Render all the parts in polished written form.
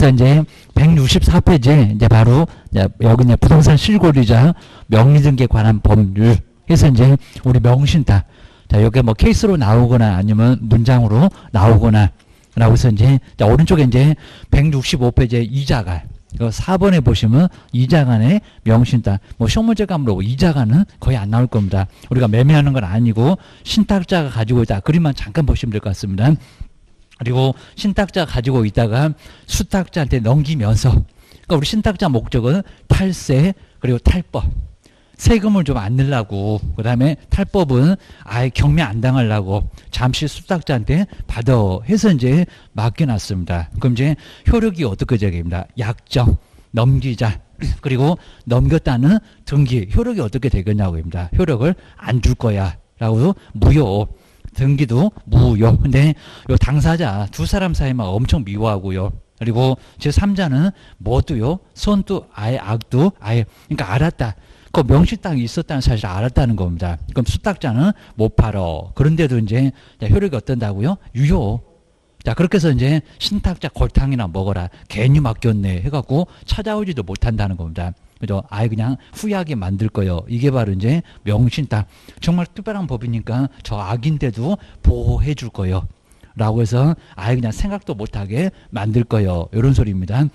그래서 이제 164페이지 이제 바로 이제 여기 이제 부동산 실거래이자 명의등기에 관한 법률 해서 이제 우리 명신탁. 자, 여기 뭐 케이스로 나오거나 아니면 문장으로 나오거나 라고 해서 이제 자, 오른쪽에 이제 165페이지에 이자간. 4번에 보시면 이자간의 명신탁. 뭐 시험 문제가 물어보고 이자간은 거의 안 나올 겁니다. 우리가 매매하는 건 아니고 신탁자가 가지고 있다. 그림만 잠깐 보시면 될 것 같습니다. 그리고 신탁자가 가지고 있다가 수탁자한테 넘기면서 그러니까 우리 신탁자 목적은 탈세 그리고 탈법. 세금을 좀 안 내려고 그 다음에 탈법은 아예 경매 안 당하려고 잠시 수탁자한테 받아 해서 이제 맡겨놨습니다. 그럼 이제 효력이 어떻게 되겠습니다. 약정, 넘기자 그리고 넘겼다는 등기 효력이 어떻게 되겠냐고 합니다. 효력을 안 줄 거야 라고 무효. 등기도 무효. 근데 요 당사자 두 사람 사이만 엄청 미워하고요. 그리고 제3자는 뭐도요? 손도 아예 악도 아예 그러니까 알았다. 그 명신탁이 있었다는 사실을 알았다는 겁니다. 그럼 수탁자는 못 팔어. 그런데도 이제 효력이 어떤다고요? 유효. 자, 그렇게 해서 이제 신탁자 골탕이나 먹어라. 괜히 맡겼네. 해갖고 찾아오지도 못한다는 겁니다. 그죠? 아예 그냥 후회하게 만들 거예요. 이게 바로 이제 명신탁. 정말 특별한 법이니까 저 악인데도 보호해 줄 거예요. 라고 해서 아예 그냥 생각도 못하게 만들 거예요. 이런 소리입니다.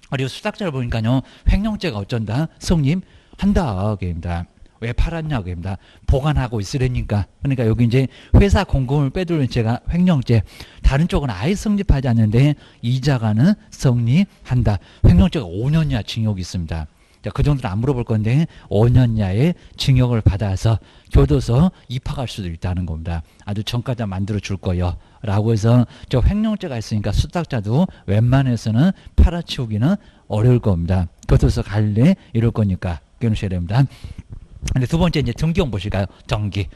그리고 수탁자를 보니까요. 횡령죄가 어쩐다? 성립. 한다. 그입니다. 왜 팔았냐. 그입니다. 보관하고 있으려니까. 그러니까 여기 이제 회사 공금을 빼돌린 죄가 횡령죄. 다른 쪽은 아예 성립하지 않는데 이자가는 성립한다. 횡령죄가 5년 이하 징역이 있습니다. 자, 그 정도는 안 물어볼 건데 5년 이하의 징역을 받아서 교도소 입학할 수도 있다는 겁니다. 아주 전과자 만들어 줄 거예요. 라고 해서 저 횡령죄가 있으니까 수탁자도 웬만해서는 팔아치우기는 어려울 겁니다. 교도소 갈래 이럴 거니까 깨우셔야 됩니다. 근데 두 번째 이제 등기형 보실까요? 등기.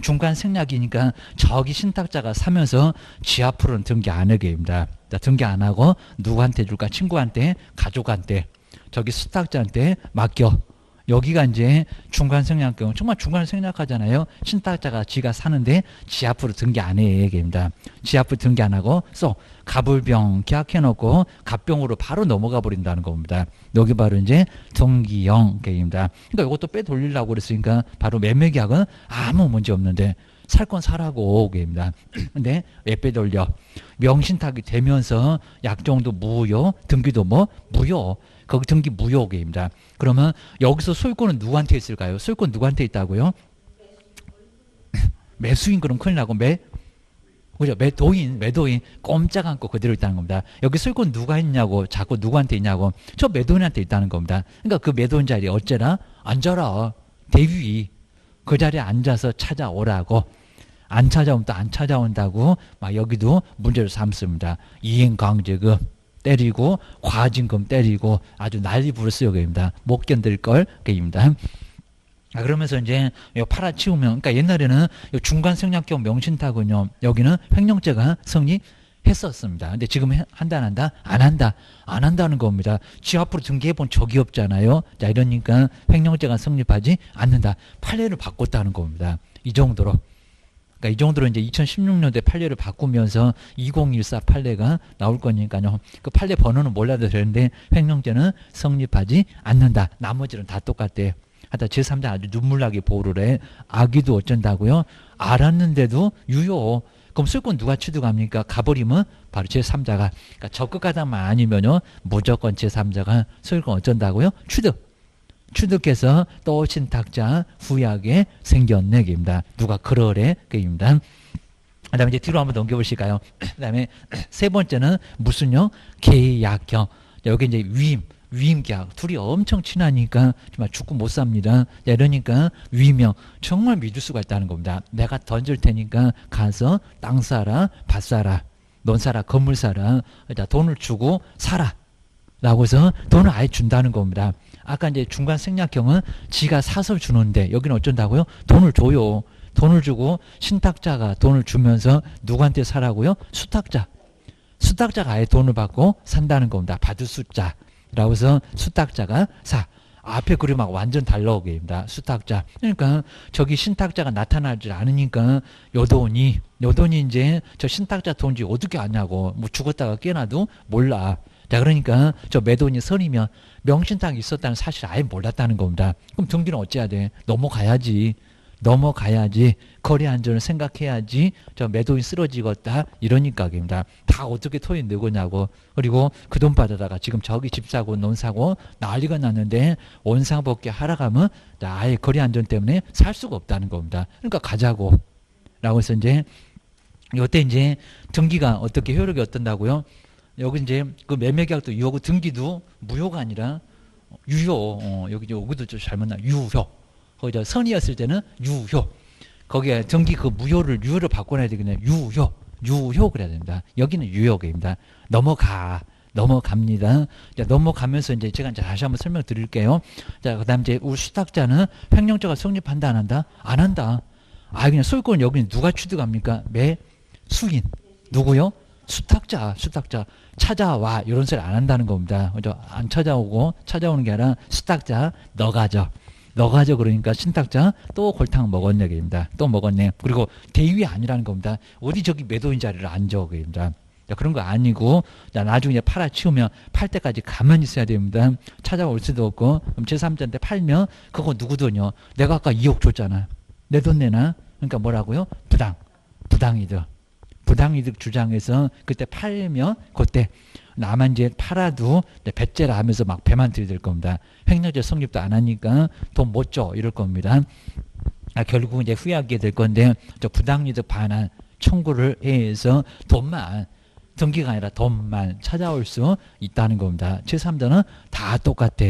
중간 생략이니까 저기 신탁자가 사면서 지 앞으로는 등기 안 하게 됩니다. 자, 등기 안 하고 누구한테 줄까? 친구한테, 가족한테, 저기 수탁자한테 맡겨. 여기가 이제 중간 생략 경우 정말 중간 생략하잖아요. 신탁자가 지가 사는데 지 앞으로 등기 안 해 얘기입니다. 지 앞으로 등기 안 하고 쏙 갑을병 계약해놓고 갑병으로 바로 넘어가 버린다는 겁니다. 여기 바로 이제 등기형 계획입니다. 그러니까 이것도 빼돌리려고 그랬으니까 바로 매매계약은 아무 문제 없는데 살 건 사라고 계획입니다. 근데 왜 빼돌려? 명신탁이 되면서 약정도 무효, 등기도 뭐 무효. 거기 등기 무효계입니다. 그러면 여기서 소유권은 누구한테 있을까요? 소유권 누구한테 있다고요? 매수인 그럼 큰일 나고 그죠? 매도인 꼼짝 않고 그대로 있다는 겁니다. 여기 소유권 누가 있냐고 자꾸 누구한테 있냐고 저 매도인한테 있다는 겁니다. 그러니까 그 매도인 자리에 어째라? 앉아라. 대위 그 자리에 앉아서 찾아오라고. 안 찾아오면 또 안 찾아온다고 막 여기도 문제를 삼습니다. 이행강제금 때리고 과징금 때리고 아주 난리 부르스요 게입니다. 못 견딜 걸 게입니다. 그러면서 이제 팔아치우면 그러니까 옛날에는 중간 생략형 명신탁은요 여기는 횡령죄가 성립했었습니다. 근데 지금 한다 안 한다? 안 한다. 안 한다는 겁니다. 지 앞으로 등기해본 적이 없잖아요. 자 이러니까 횡령죄가 성립하지 않는다. 판례를 바꿨다는 겁니다. 이 정도로. 그러니까 이 정도로 이제 2016년도에 판례를 바꾸면서 2014 판례가 나올 거니까요. 그 판례 번호는 몰라도 되는데 횡령죄는 성립하지 않는다. 나머지는 다 똑같대요. 하여튼 제3자 아주 눈물나게 보호를 해. 아기도 어쩐다고요? 알았는데도 유효. 그럼 소유권 누가 취득합니까? 가버리면 바로 제3자가. 그러니까 적극가담만 아니면요. 무조건 제3자가 소유권 어쩐다고요? 취득해서 또 신탁자 후약에 생겼네 게입니다. 누가 그러래 게입니다. 그 다음에 이제 뒤로 한번 넘겨보실까요? 그 다음에 세 번째는 무슨요? 계약형. 여기 이제 위임계약. 둘이 엄청 친하니까 정말 죽고 못 삽니다. 이러니까 위임형. 정말 믿을 수가 있다는 겁니다. 내가 던질 테니까 가서 땅 사라, 밭 사라, 논 사라, 건물 사라. 돈을 주고 사라. 라고 해서 돈을 아예 준다는 겁니다. 아까 이제 중간 생략형은 지가 사서 주는데 여기는 어쩐다고요? 돈을 줘요. 돈을 주고 신탁자가 돈을 주면서 누구한테 사라고요? 수탁자가 아예 돈을 받고 산다는 겁니다. 받을 숫자라고 해서 수탁자가 사. 앞에 그림하고 완전 달라오게 됩니다. 수탁자. 그러니까 저기 신탁자가 나타나지 않으니까 요돈이 이제 저 신탁자 돈인지 어떻게 아냐고 뭐 죽었다가 깨나도 몰라. 자, 그러니까 저 매도인이 선이면 명신탁이 있었다는 사실을 아예 몰랐다는 겁니다. 그럼 등기는 어찌해야 돼? 넘어가야지. 넘어가야지. 거래 안전을 생각해야지. 저 매도인 쓰러지겠다. 이러니까 입니다. 다 어떻게 토인 내고냐고. 그리고 그 돈 받아다가 지금 저기 집 사고 논 사고 난리가 났는데 원상복귀 하러 가면 아예 거래 안전 때문에 살 수가 없다는 겁니다. 그러니까 가자고. 라고 해서 이제 이때 이제 등기가 어떻게 효력이 어떤다고요? 여기 이제 그 매매계약도 유효고 등기도 무효가 아니라 유효. 여기도 좀 잘못 나. 유효. 거기 저 선이었을 때는 유효. 거기에 등기 그 무효를 유효를 바꿔놔야 되겠네. 유효. 유효 그래야 됩니다. 여기는 유효입니다. 넘어갑니다. 자, 넘어가면서 이제 제가 이제 다시 한번 설명드릴게요. 자, 그다음 이제 우리 수탁자는 횡령죄가 성립한다 안 한다? 안 한다. 아, 그냥 소유권 여기는 누가 취득합니까? 매수인. 누구요? 수탁자. 찾아와. 이런 소리 안 한다는 겁니다. 그죠? 안 찾아오고, 찾아오는 게 아니라 수탁자, 너 가져. 그러니까 신탁자 또 골탕 먹었네. 입니다. 또 먹었네. 그리고 대위 아니라는 겁니다. 어디 저기 매도인 자리를 앉아. 입니다. 그런 거 아니고, 나중에 팔아치우면 팔 때까지 가만히 있어야 됩니다. 찾아올 수도 없고, 그럼 제3자한테 팔면 그거 누구 돈이요? 내가 아까 2억 줬잖아. 내 돈 내나? 그러니까 뭐라고요? 부당이득 주장해서 그때 팔면 그때 나만 이제 팔아도 배째라 하면서 막 배만 들이댈 겁니다. 횡령죄 성립도 안 하니까 돈 못 줘 이럴 겁니다. 결국 이제 후회하게 될 건데 저 부당이득 반환 청구를 해서 돈만 등기가 아니라 돈만 찾아올 수 있다는 겁니다. 제3자는 다 똑같아.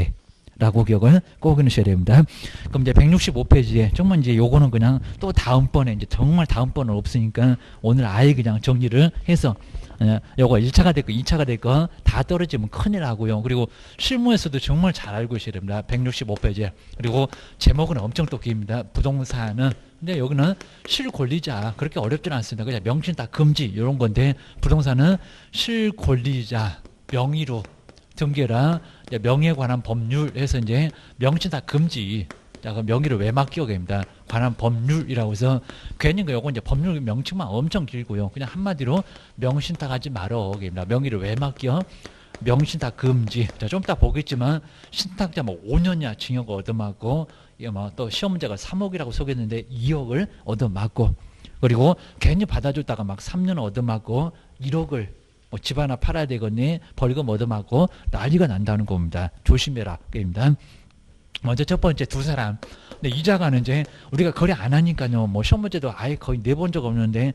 라고 기억을 꼭 해놓으셔야 됩니다. 그럼 이제 165페이지에 정말 이제 요거는 그냥 또 다음번에 이제 정말 다음번은 없으니까 오늘 아예 그냥 정리를 해서 요거 1차가 됐고 2차가 됐고 다 떨어지면 큰일 나고요. 그리고 실무에서도 정말 잘 알고 계셔야 됩니다. 165페이지에. 그리고 제목은 엄청 또 깁니다. 부동산은 근데 여기는 실권리자 그렇게 어렵지는 않습니다. 그냥 명신 다 금지 이런 건데 부동산은 실권리자 명의로 등기라 명의에 관한 법률 해서 이제 명신 다 금지. 자, 그 명의를 왜 맡겨 됩니다. 관한 법률이라고 해서 괜히 요거 이제 법률 명칭만 엄청 길고요. 그냥 한마디로 명신탁 하지 말어. 됩니다. 명의를 왜 맡겨? 명신탁 금지. 자, 좀 이따 보겠지만 신탁자 뭐 5년이야 징역 얻어맞고 뭐 또 시험 문제가 3억이라고 속였는데 2억을 얻어맞고 그리고 괜히 받아줬다가 막 3년 얻어맞고 1억을 뭐 집 하나 팔아야 되겠니? 벌금 얻어맞고 난리가 난다는 겁니다. 조심해라. 입니다. 먼저 첫 번째 두 사람. 근데 이자가는 이제 우리가 거래 안 하니까요. 뭐 시험 문제도 아예 거의 내본 적 없는데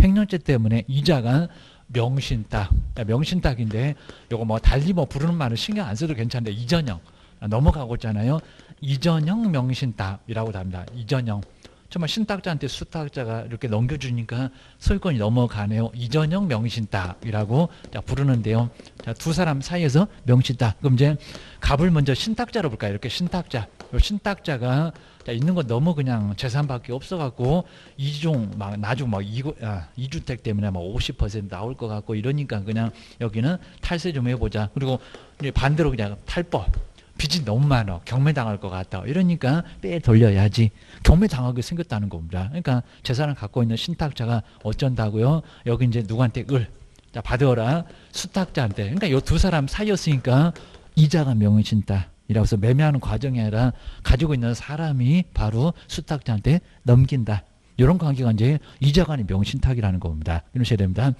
횡령죄 때문에 이자가 명신탁. 명신탁인데 요거 뭐 달리 뭐 부르는 말을 신경 안 써도 괜찮은데 이전형 넘어가고 있잖아요. 이전형 명신탁이라고 합니다. 이전형. 정말 신탁자한테 수탁자가 이렇게 넘겨주니까 소유권이 넘어가네요. 이전형 명신탁이라고 부르는데요. 자, 두 사람 사이에서 명신탁. 그럼 이제 갑을 먼저 신탁자로 볼까요? 이렇게 신탁자. 신탁자가 있는 건 너무 그냥 재산밖에 없어갖고 이중 막 나중 막 이주택 때문에 막 50% 나올 것 같고 이러니까 그냥 여기는 탈세 좀 해보자. 그리고 이제 반대로 그냥 탈법. 빚이 너무 많아. 경매당할 것 같다. 이러니까 빼 돌려야지. 경매당하게 생겼다는 겁니다. 그러니까 재산을 갖고 있는 신탁자가 어쩐다고요? 여기 이제 누구한테 자, 받아라. 수탁자한테. 그러니까 요 두 사람 사이였으니까 이자가 명의신탁이라고 해서 매매하는 과정이 아니라 가지고 있는 사람이 바로 수탁자한테 넘긴다. 이런 관계가 이제 이자가 아닌 명의신탁이라는 겁니다. 이러셔야 됩니다.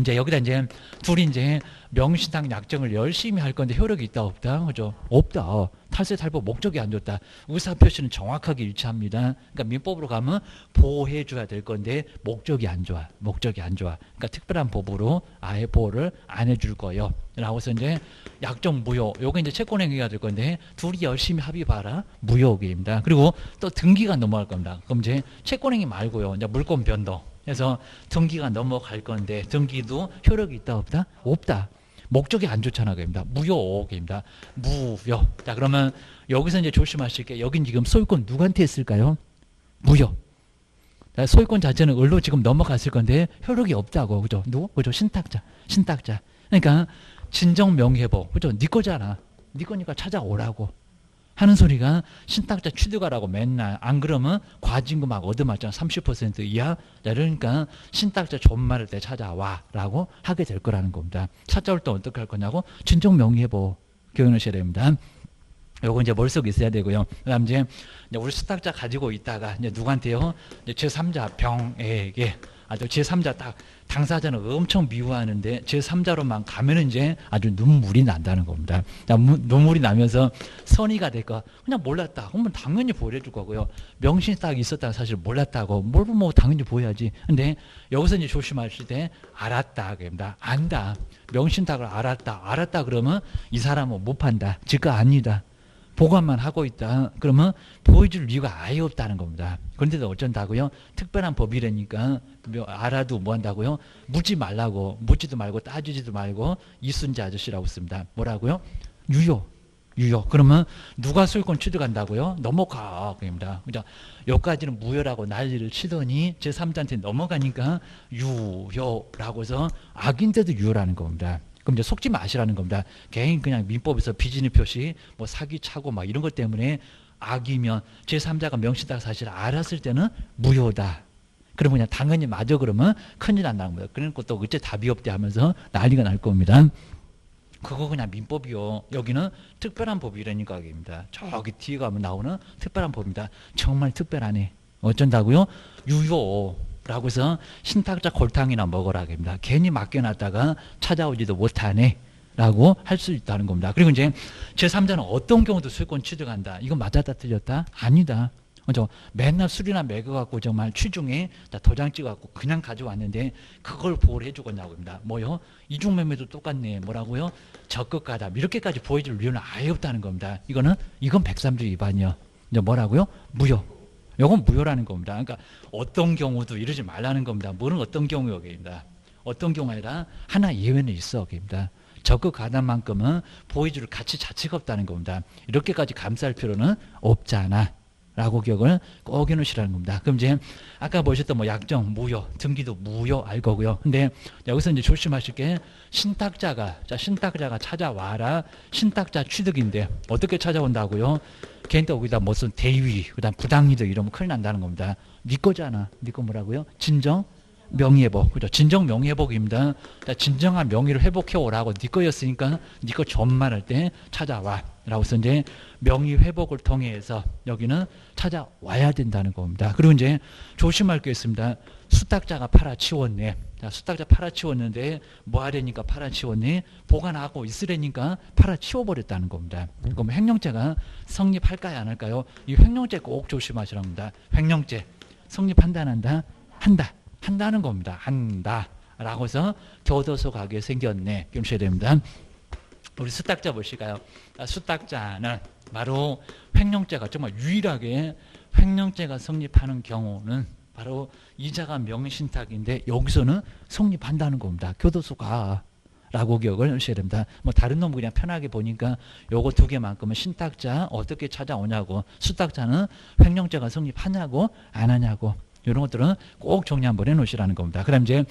이제 여기다 이제 둘이 이제 명신탁 약정을 열심히 할 건데 효력이 있다 없다? 그죠? 없다. 탈세 탈법 목적이 안 좋다. 의사 표시는 정확하게 일치합니다. 그러니까 민법으로 가면 보호해 줘야 될 건데 목적이 안 좋아. 그러니까 특별한 법으로 아예 보호를 안 해줄 거예요. 라고 해서 이제 약정 무효. 요거 이제 채권행위가 될 건데 둘이 열심히 합의 봐라. 무효입니다. 그리고 또 등기가 넘어갈 겁니다. 그럼 이제 채권행위 말고요. 이제 물권 변동. 그래서 등기가 넘어갈 건데 등기도 효력이 있다 없다? 없다. 목적이 안 좋잖아. 그입니다. 무효입니다. 무효. 자, 그러면 여기서 이제 조심하실 게 여긴 지금 소유권 누구한테 했을까요? 무효. 자, 소유권 자체는 을로 지금 넘어갔을 건데 효력이 없다고. 그죠? 누구? 그죠? 신탁자. 그러니까 진정 명예보. 그죠? 네 거잖아. 네 거니까 찾아오라고. 하는 소리가 신탁자 취득하라고 맨날 안 그러면 과징금 막 얻어맞잖아 30% 이하. 그러니까 신탁자 존말할 때 찾아와라고 하게 될 거라는 겁니다. 찾아올 때 어떻게 할 거냐고 진정 명의회복 교육하셔야 됩니다. 요거 이제 머릿속에 있어야 되고요. 그다음 이제 우리 수탁자 가지고 있다가 이제 누구한테요? 이제 제3자 병에게 아주 제3자 딱 당사자는 엄청 미워하는데 제3자로만 가면은 이제 아주 눈물이 난다는 겁니다. 눈물이 나면서 선의가 될까? 그냥 몰랐다. 그러면 당연히 보여줄 거고요. 명신이 딱 있었다가 사실 몰랐다고 뭘 보면 당연히 보여야지. 근데 여기서 이제 조심하실 때 알았다 그럽니다. 안다. 명신탁을 알았다 그러면 이 사람은 못 판다. 즉가 아니다. 보관만 하고 있다. 그러면 보여줄 이유가 아예 없다는 겁니다. 그런데도 어쩐다고요? 특별한 법이라니까 알아도 뭐 한다고요? 묻지 말라고. 묻지도 말고 따지지도 말고 이순재 아저씨라고 씁니다. 뭐라고요? 유효. 그러면 누가 소유권 취득한다고요? 넘어가. 그럽니다. 그죠? 여기까지는 무효라고 난리를 치더니 제3자한테 넘어가니까 유효라고 해서 악인데도 유효라는 겁니다. 그럼 이제 속지 마시라는 겁니다. 개인 그냥 민법에서 비즈니 표시, 뭐 사기차고 막 이런 것 때문에 악이면 제3자가 명시다 사실 알았을 때는 무효다. 그러면 그냥 당연히 맞아 그러면 큰일 난다는 거예요. 그러니까 또 어째 답이 없대 하면서 난리가 날 겁니다. 그거 그냥 민법이요. 여기는 특별한 법이라니까 입니다. 저기 뒤에 가면 나오는 특별한 법입니다. 정말 특별하네. 어쩐다고요? 유효라고 해서 신탁자 골탕이나 먹어라 합니다. 괜히 맡겨놨다가 찾아오지도 못하네 라고 할 수 있다는 겁니다. 그리고 이제 제3자는 어떤 경우도 소유권 취득한다. 이건 맞았다 틀렸다? 아니다. 그죠? 맨날 술이나 먹여갖고 정말 취중에 도장 찍어갖고 그냥 가져왔는데 그걸 보호를 해주겠냐고 합니다. 뭐요? 이중매매도 똑같네. 뭐라고요? 적극가담. 이렇게까지 보여줄 이유는 아예 없다는 겁니다. 이건 103조 위반이요. 이제 뭐라고요? 무효. 이건 무효라는 겁니다. 그러니까 어떤 경우도 이러지 말라는 겁니다. 뭐는 어떤 경우입니다. 어떤 경우 아니라 하나 예외는 있어. 입니다. 적극 가담만큼은 보여줄 가치 자체가 없다는 겁니다. 이렇게까지 감쌀 필요는 없잖아. 라고 기억을 꼭 해놓으시라는 겁니다. 그럼 이제 아까 보셨던 뭐 약정, 무효, 등기도 무효 알 거고요. 근데 여기서 이제 조심하실 게 신탁자가 찾아와라. 신탁자 취득인데 어떻게 찾아온다고요? 걔한테 거기다 무슨 대위, 그다음 부당이득 이러면 큰일 난다는 겁니다. 네 거잖아. 네 거 뭐라고요? 진정 명의회복. 그죠? 진정 명의회복입니다. 진정한 명의를 회복해 오라고 네 거였으니까 네 거 전말할 때 찾아와. 라고 해서 이제 명의회복을 통해서 여기는 찾아와야 된다는 겁니다. 그리고 이제 조심할 게 있습니다. 수탁자가 팔아치웠네. 자, 수탁자 팔아치웠는데 뭐 하려니까 팔아치웠네. 보관하고 있으려니까 팔아치워버렸다는 겁니다. 그럼 횡령죄가 성립할까요? 안 할까요? 이 횡령죄 꼭 조심하시라는 겁니다. 횡령죄 성립한다 안 한다? 한다. 한다는 겁니다. 한다. 라고 해서 교도소 가게 생겼네. 기억하셔야 됩니다. 우리 수탁자 보실까요? 수탁자는 바로 횡령죄가 정말 유일하게 횡령죄가 성립하는 경우는 바로 이자가 명의신탁인데 여기서는 성립한다는 겁니다. 교도소가 라고 기억을 하셔야 됩니다. 뭐 다른 놈 그냥 편하게 보니까 요거 두 개만큼은 신탁자 어떻게 찾아오냐고, 수탁자는 횡령죄가 성립하냐고 안 하냐고, 이런 것들은 꼭 정리 한번 해놓으시라는 겁니다. 그다음 이제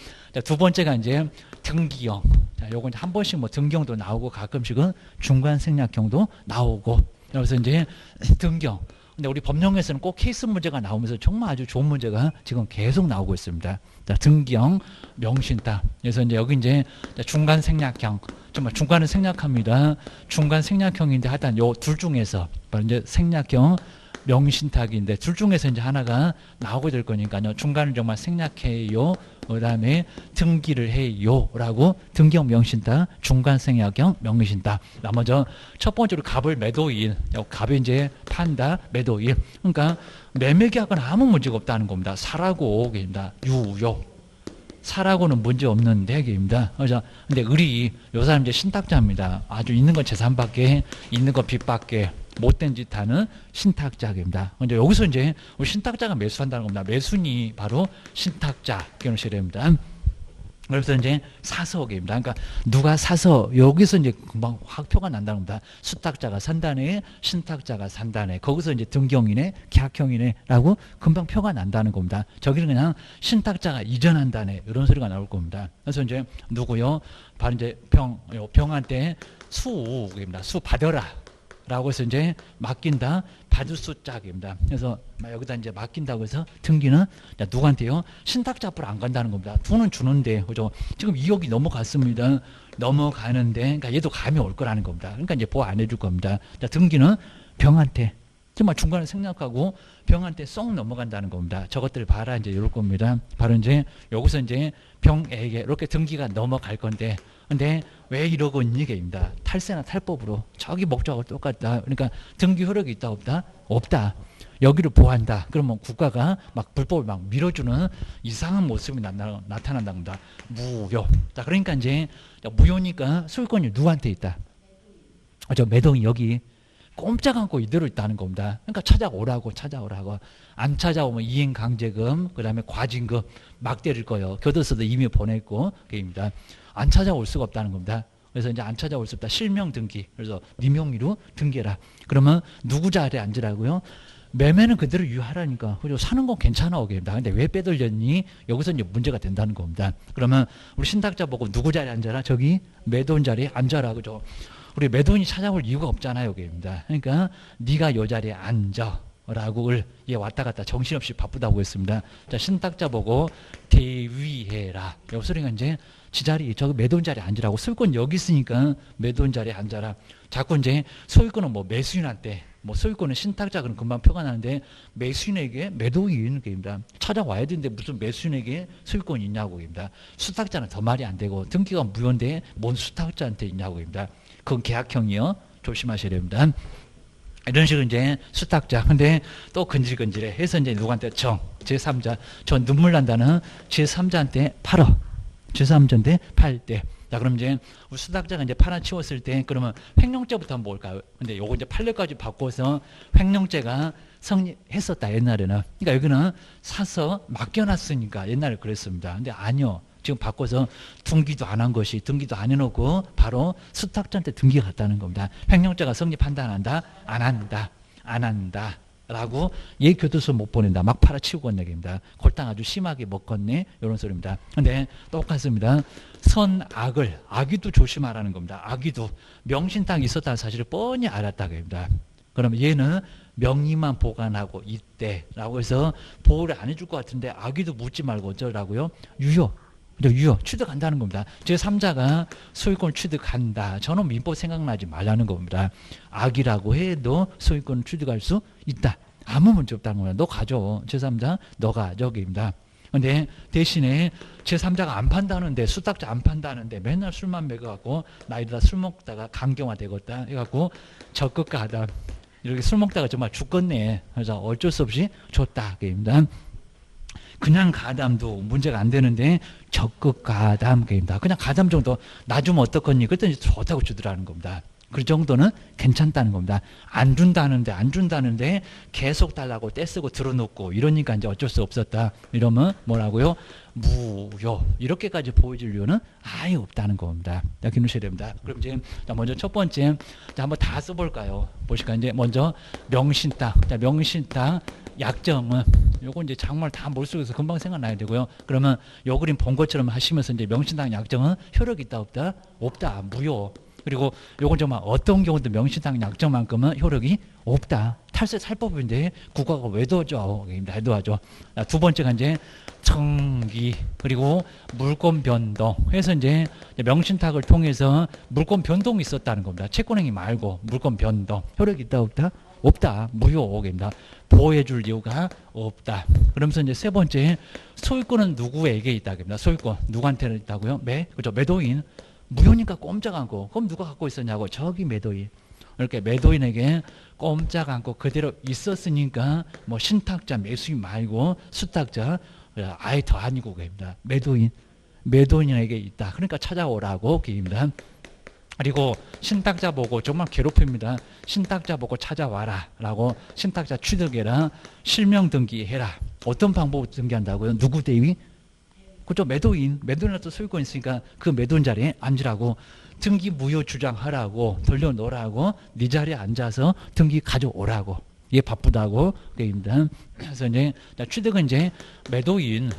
두 번째가 이제 등기형. 자, 요건 한 번씩 뭐 등기형도 나오고 가끔씩은 중간 생략형도 나오고. 그래서 이제 등기형. 근데 우리 법령에서는 꼭 케이스 문제가 나오면서 정말 아주 좋은 문제가 지금 계속 나오고 있습니다. 자, 등기형, 명신탁. 그래서 이제 여기 이제 중간 생략형. 정말 중간은 생략합니다. 중간 생략형인데 하여튼 요 둘 중에서 바로 이제 생략형, 명신탁인데 둘 중에서 이제 하나가 나오게 될 거니까요. 중간을 정말 생략해요. 그 다음에 등기를 해요. 라고 등기형 명신탁, 중간 생략형 명신탁. 나머지 첫 번째로 갑을 매도일. 갑이 이제 판다, 매도일. 그러니까 매매계약은 아무 문제가 없다는 겁니다. 사라고 계십니다. 유효. 사라고는 문제 없는 대기입니다. 그래서 근데 을이 요 사람 이제 신탁자입니다. 아주 있는 건 재산밖에, 있는 건 빚밖에 못된 짓 하는 신탁자입니다. 근데 여기서 이제 우리 신탁자가 매수한다는 겁니다. 매수인이 바로 신탁자 기억하셔야 됩니다. 그래서 이제 사서입니다. 그러니까 누가 사서 여기서 이제 금방 확 표가 난다는 겁니다. 수탁자가 산다네, 신탁자가 산다네. 거기서 이제 등기형이네, 계약형이네라고 금방 표가 난다는 겁니다. 저기는 그냥 신탁자가 이전한다네 이런 소리가 나올 겁니다. 그래서 이제 누구요? 바로 이제 병한테 수입니다. 수 받아라. 라고 해서 이제 맡긴다, 받을 숫자입니다. 그래서 여기다 이제 맡긴다고 해서 등기는 누구한테요? 신탁자 앞으로 안 간다는 겁니다. 돈은 주는데, 그죠? 지금 2억이 넘어갔습니다. 넘어가는데, 그러니까 얘도 감이 올 거라는 겁니다. 그러니까 이제 보호 안 해줄 겁니다. 자, 등기는 병한테, 정말 중간에 생략하고 병한테 쏙 넘어간다는 겁니다. 저것들 봐라, 이제 이럴 겁니다. 바로 이제 여기서 이제 병에게 이렇게 등기가 넘어갈 건데, 근데 왜 이러고 있니? 게입니다. 탈세나 탈법으로 저기 목적하고 똑같다. 그러니까 등기 효력이 있다 없다? 없다. 여기를 보호한다. 그러면 국가가 막 불법을 막 밀어주는 이상한 모습이 나타난답니다. 무효. 자, 그러니까 이제 무효니까 소유권이 누구한테 있다? 저 매동이 여기 꼼짝 않고 이대로 있다는 겁니다. 그러니까 찾아오라고. 안 찾아오면 이행강제금, 그 다음에 과징금 막 때릴 거예요. 교도소도 이미 보냈고, 그입니다. 안 찾아올 수가 없다는 겁니다. 그래서 이제 안 찾아올 수 없다. 실명 등기. 그래서 네 명의로 등기해라. 그러면 누구 자리에 앉으라고요? 매매는 그대로 유효하라니까. 그죠? 사는 건 괜찮아, 오게입니다. 근데 왜 빼돌렸니? 여기서 이제 문제가 된다는 겁니다. 그러면 우리 신탁자 보고 누구 자리에 앉아라? 저기 매도인 자리에 앉아라. 그죠? 우리 매도인이 찾아올 이유가 없잖아요, 여기입니다. 그러니까 네가 요 자리에 앉아라고 얘 왔다 갔다 정신없이 바쁘다고 했습니다. 자, 신탁자 보고 대위해라. 요 소리가 이제 지 자리, 저기 매도인 자리에 앉으라고. 소유권 여기 있으니까 매도인 자리에 앉아라. 자꾸 이제 소유권은 뭐 매수인한테, 뭐 소유권은 신탁자 그럼 금방 표가 나는데 매수인에게 매도인입니다. 찾아와야 되는데 무슨 매수인에게 소유권이 있냐고입니다. 수탁자는 더 말이 안 되고 등기가 무효인데 뭔 수탁자한테 있냐고입니다. 그건 계약형이요. 조심하셔야 됩니다. 이런 식으로 이제 수탁자. 근데 또 근질근질해. 해서 이제 누구한테 제3자. 저 눈물 난다는 제3자한테 팔어. 제3자인데 팔 때. 자, 그럼 이제 우리 수탁자가 이제 팔아치웠을 때 그러면 횡령죄부터 한번 볼까요? 근데 요거 이제 판례까지 바꿔서 횡령죄가 성립했었다, 옛날에는. 그러니까 여기는 사서 맡겨놨으니까 옛날에 그랬습니다. 근데 아니요. 지금 바꿔서 등기도 안 한 것이 등기도 안 해놓고 바로 수탁자한테 등기가 갔다는 겁니다. 횡령죄가 성립한다, 안 한다? 안 한다. 라고 얘 교도소 못 보낸다. 막 팔아치우고 온 얘기입니다. 골당 아주 심하게 먹었네. 이런 소리입니다. 근데 똑같습니다. 선악을, 악의도 조심하라는 겁니다. 악의도. 명신탁이 있었다는 사실을 뻔히 알았다고 합니다. 그러면 얘는 명의만 보관하고 있대라고 해서 보호를 안 해줄 것 같은데 악의도 묻지 말고 어쩌라고요? 유효. 취득한다는 겁니다. 제3자가 소유권을 취득한다. 저는 민법 생각나지 말라는 겁니다. 악이라고 해도 소유권을 취득할 수 있다. 아무 문제 없다는 겁니다. 너 가져. 제3자 너가 저기입니다. 근데 대신에 제3자가 안 판다는데, 수탁자 안 판다는데 맨날 술만 먹어갖고 나이다 술 먹다가 강경화 되겠다 해갖고 적극 가다 이렇게 술 먹다가 정말 죽겠네. 그래서 어쩔 수 없이 줬다. 그입니다. 그냥 가담도 문제가 안 되는데 적극 가담 게임다. 그냥 가담 정도 놔주면 어떡하니? 그랬더니 좋다고 주더라는 겁니다. 그 정도는 괜찮다는 겁니다. 안 준다는데 계속 달라고 떼쓰고 들어놓고 이러니까 이제 어쩔 수 없었다. 이러면 뭐라고요? 무효. 이렇게까지 보여줄 이유는 아예 없다는 겁니다. 자, 기누셔야 됩니다. 그럼 이제 먼저 첫 번째 한번 다 써볼까요? 보실까요? 이제 먼저 명신탁. 자, 명신탁 약정은 요거 이제 정말 다 머릿속에서 금방 생각나야 되고요. 그러면 요 그림 본 것처럼 하시면서 이제 명신탁 약정은 효력이 있다 없다? 없다. 무효. 그리고 요건 정말 어떤 경우도 명신탁 약정만큼은 효력이 없다. 탈세 살법인데 국가가 왜 도와줘? 왜 도와줘? 두 번째가 이제 청기 그리고 물권 변동 해서 이제 명신탁을 통해서 물권 변동이 있었다는 겁니다. 채권행위 말고 물권 변동 효력이 있다 없다? 없다. 무효입니다. 보호해줄 이유가 없다. 그러면서 이제 세 번째 소유권은 누구에게 있다입니다. 소유권 누구한테 있다고요? 그죠? 매도인. 무효니까 꼼짝 않고 그럼 누가 갖고 있었냐고 저기 매도인. 이렇게 매도인에게 꼼짝 않고 그대로 있었으니까 뭐 신탁자 매수인 말고 수탁자 아예 더 아니고 그입니다. 매도인에게 있다. 그러니까 찾아오라고 그입니다. 그리고 신탁자 보고 정말 괴롭힙니다. 신탁자 보고 찾아와라 라고 신탁자 취득해라. 실명 등기해라. 어떤 방법으로 등기한다고요? 누구 대위? 그죠? 매도인한테 소유권 있으니까 그 매도인 자리에 앉으라고 등기 무효 주장하라고 돌려놓으라고 네 자리에 앉아서 등기 가져오라고. 얘 바쁘다고 그입니다. 그래서 이제 취득은 이제 매도인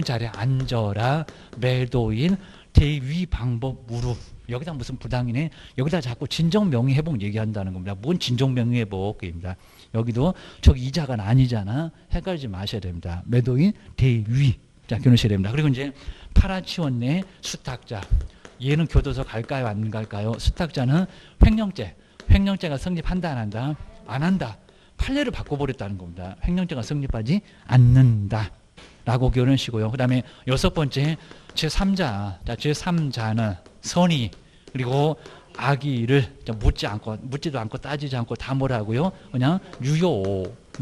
자리에 앉아라. 매도인 대위 방법 무릎 여기다 무슨 부당이네. 여기다 자꾸 진정명의회복 얘기한다는 겁니다. 뭔 진정명의회복입니다. 여기도 저기 이자가 아니잖아. 헷갈리지 마셔야 됩니다. 매도인 대위. 자, 교놓으셔야 됩니다. 그리고 이제 팔아치웠네 수탁자. 얘는 교도소 갈까요? 안 갈까요? 수탁자는 횡령죄가 성립한다 안 한다? 안 한다. 판례를 바꿔버렸다는 겁니다. 횡령죄가 성립하지 않는다. 라고 교훈하시고요. 그 다음에 6번째 제3자. 자, 제3자는 선의 그리고 악의를 묻지도 않고 따지지 않고 다 뭐라고요? 그냥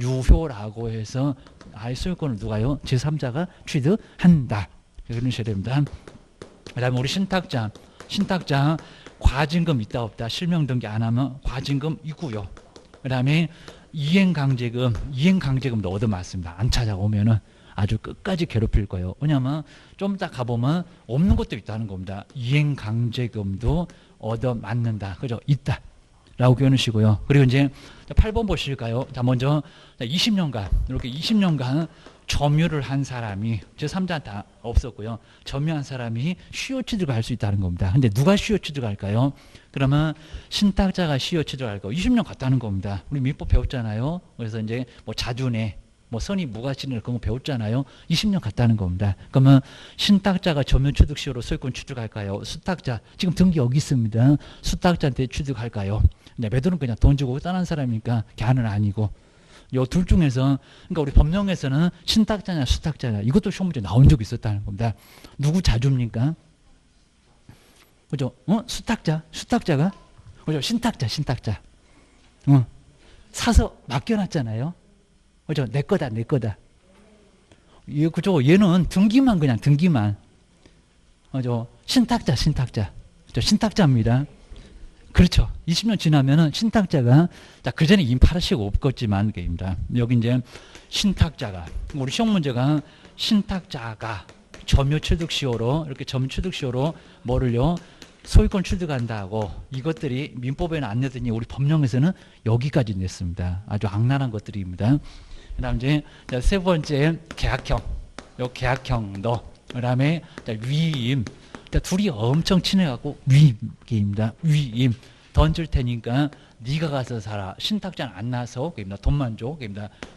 유효라고 해서 아예 소유권을 누가요? 제3자가 취득한다. 그러셔야 됩니다. 그 다음에 우리 신탁자 과징금 있다 없다 실명 등기 안 하면 과징금 있고요. 그 다음에 이행강제금도 얻어맞습니다. 안 찾아오면은 아주 끝까지 괴롭힐 거예요. 왜냐하면 좀 이따 가보면 없는 것도 있다는 겁니다. 이행강제금도 얻어맞는다. 그죠? 있다. 라고 교훈하시고요. 그리고 이제 8번 보실까요? 자, 먼저 20년간, 이렇게 20년간 점유를 한 사람이, 제3자 다 없었고요. 점유한 사람이 시효 취득할 수 있다는 겁니다. 근데 누가 시효 취득할까요? 그러면 신탁자가 시효 취득할 거 20년 갔다는 겁니다. 우리 민법 배웠잖아요. 그래서 이제 뭐 자준에, 뭐 선의 무과실을 그런 거 배웠잖아요. 20년 갔다는 겁니다. 그러면 신탁자가 점유 취득 시효로 소유권 취득할까요? 수탁자, 지금 등기 여기 있습니다. 수탁자한테 취득할까요? 네, 매도는 그냥 돈 주고 떠난 사람이니까 걔는 아니고. 요 둘 중에서, 그러니까 우리 법령에서는 신탁자냐 수탁자냐 이것도 시험 문제 나온 적이 있었다는 겁니다. 누구 자주입니까? 그죠? 수탁자가? 그죠? 신탁자. 사서 맡겨놨잖아요. 그죠? 내 거다. 그죠? 얘는 등기만. 그죠? 신탁자. 그죠? 신탁자입니다. 그렇죠. 20년 지나면은 신탁자가, 자, 그 전에 이미 팔으시고 없겠지만, 입니다. 여기 이제 신탁자가, 우리 시험 문제가 신탁자가 점유 취득 시효로, 이렇게 점유 취득 시효로 뭐를요? 소유권 취득한다고 이것들이 민법에는 안 내더니 우리 법령에서는 여기까지 냈습니다. 아주 악랄한 것들입니다. 그 다음 이제 세 번째 계약형. 요 계약형도, 그 다음에 위임. 둘이 엄청 친해갖고 위임입니다. 위임. 돈 줄 테니까 네가 가서 살아. 신탁자는 안 나서 돈만 줘.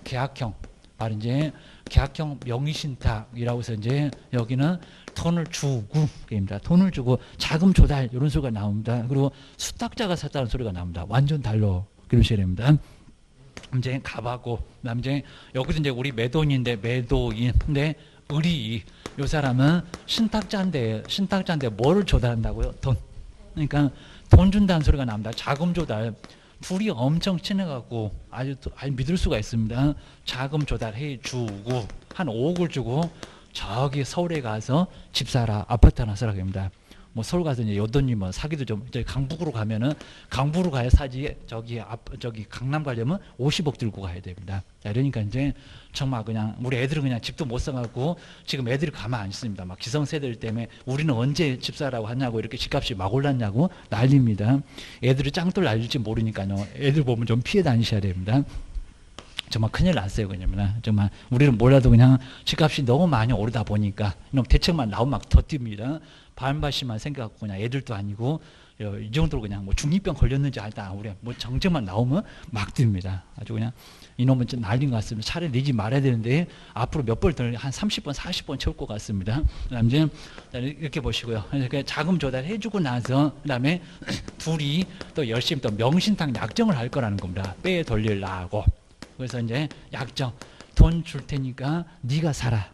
계약형. 바로 이제 계약형 명의신탁이라고 해서 이제 여기는 돈을 주고 돈을 주고 자금 조달 이런 소리가 나옵니다. 그리고 수탁자가 샀다는 소리가 나옵니다. 완전 달러. 그러셔야 됩니다. 이제 가봐고 그다음 이제 여기서 이제 우리 매도인인데 매도인인데 의리 요 사람은 신탁자인데 뭐를 조달한다고요? 돈. 그러니까 돈 준다는 소리가 납니다. 자금 조달. 둘이 엄청 친해갖고 아주 믿을 수가 있습니다. 자금 조달해 주고 한 5억을 주고 저기 서울에 가서 집 사라, 아파트 하나 사라 합니다. 뭐 서울 가서 이제 여돈이 뭐 사기도 좀 이제 강북으로 가면은 강북으로 가야 사지 저기 강남 가려면 50억 들고 가야 됩니다. 자, 그러니까 이제 정말 그냥 우리 애들은 그냥 집도 못 사갖고 지금 애들이 가만 안 있습니다. 막 기성세대들 때문에 우리는 언제 집 사라고 하냐고 이렇게 집값이 막 올랐냐고 난립니다. 애들이 짱돌 날릴지 모르니까요. 애들 보면 좀 피해 다니셔야 됩니다. 정말 큰일 났어요. 왜냐면 정말 우리는 몰라도 그냥 집값이 너무 많이 오르다 보니까 이놈 대책만 나오면 막 더 뜁니다. 반바시만 생겨갖고 그냥 애들도 아니고 이 정도로 그냥 뭐 중이병 걸렸는지 알다 우리 뭐 정책만 나오면 막 뜁니다. 아주 그냥 이놈은 좀 난린 것 같습니다. 차라리 내지 말아야 되는데 앞으로 몇 번 더 한 30번 40번 채울 것 같습니다. 그다음 이제 이렇게 보시고요. 그러니까 자금 조달해주고 나서 그다음에 둘이 또 열심히 또 명신탁 약정을 할 거라는 겁니다. 빼 돌리려고. 그래서 이제 약정 돈 줄 테니까 네가 사라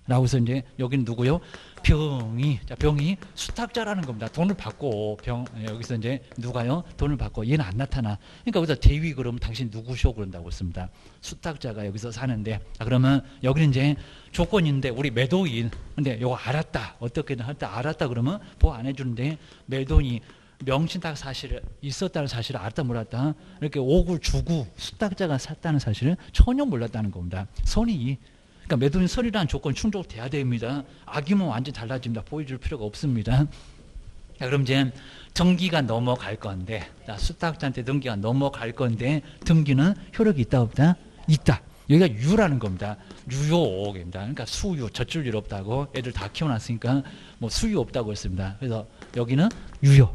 라고 해서 이제 여기는 누구요? 병이 수탁자라는 겁니다. 돈을 받고 여기서 이제 누가요? 돈을 받고 얘는 안 나타나. 그러니까 여기서 대위 그러면 당신 누구셔 그런다고 했습니다. 수탁자가 여기서 사는데 그러면 여기는 이제 조건인데 우리 매도인 근데 이거 알았다 어떻게든 할 때 알았다 그러면 보호 안 해주는데 매도인이 명신탁 사실을 있었다는 사실을 알았다 몰랐다 이렇게 5억을 주고 수탁자가 샀다는 사실을 전혀 몰랐다는 겁니다. 선의 그러니까 매도인 선의라는 조건 충족돼야 됩니다. 악이면 완전히 달라집니다. 보여줄 필요가 없습니다. 자, 그럼 이제 등기가 넘어갈 건데 수탁자한테 등기가 넘어갈 건데 등기는 효력이 있다 없다? 있다. 여기가 유라는 겁니다. 유효입니다. 그러니까 수유, 젖줄 일 없다고 애들 다 키워놨으니까 뭐 수유 없다고 했습니다. 그래서 여기는 유효.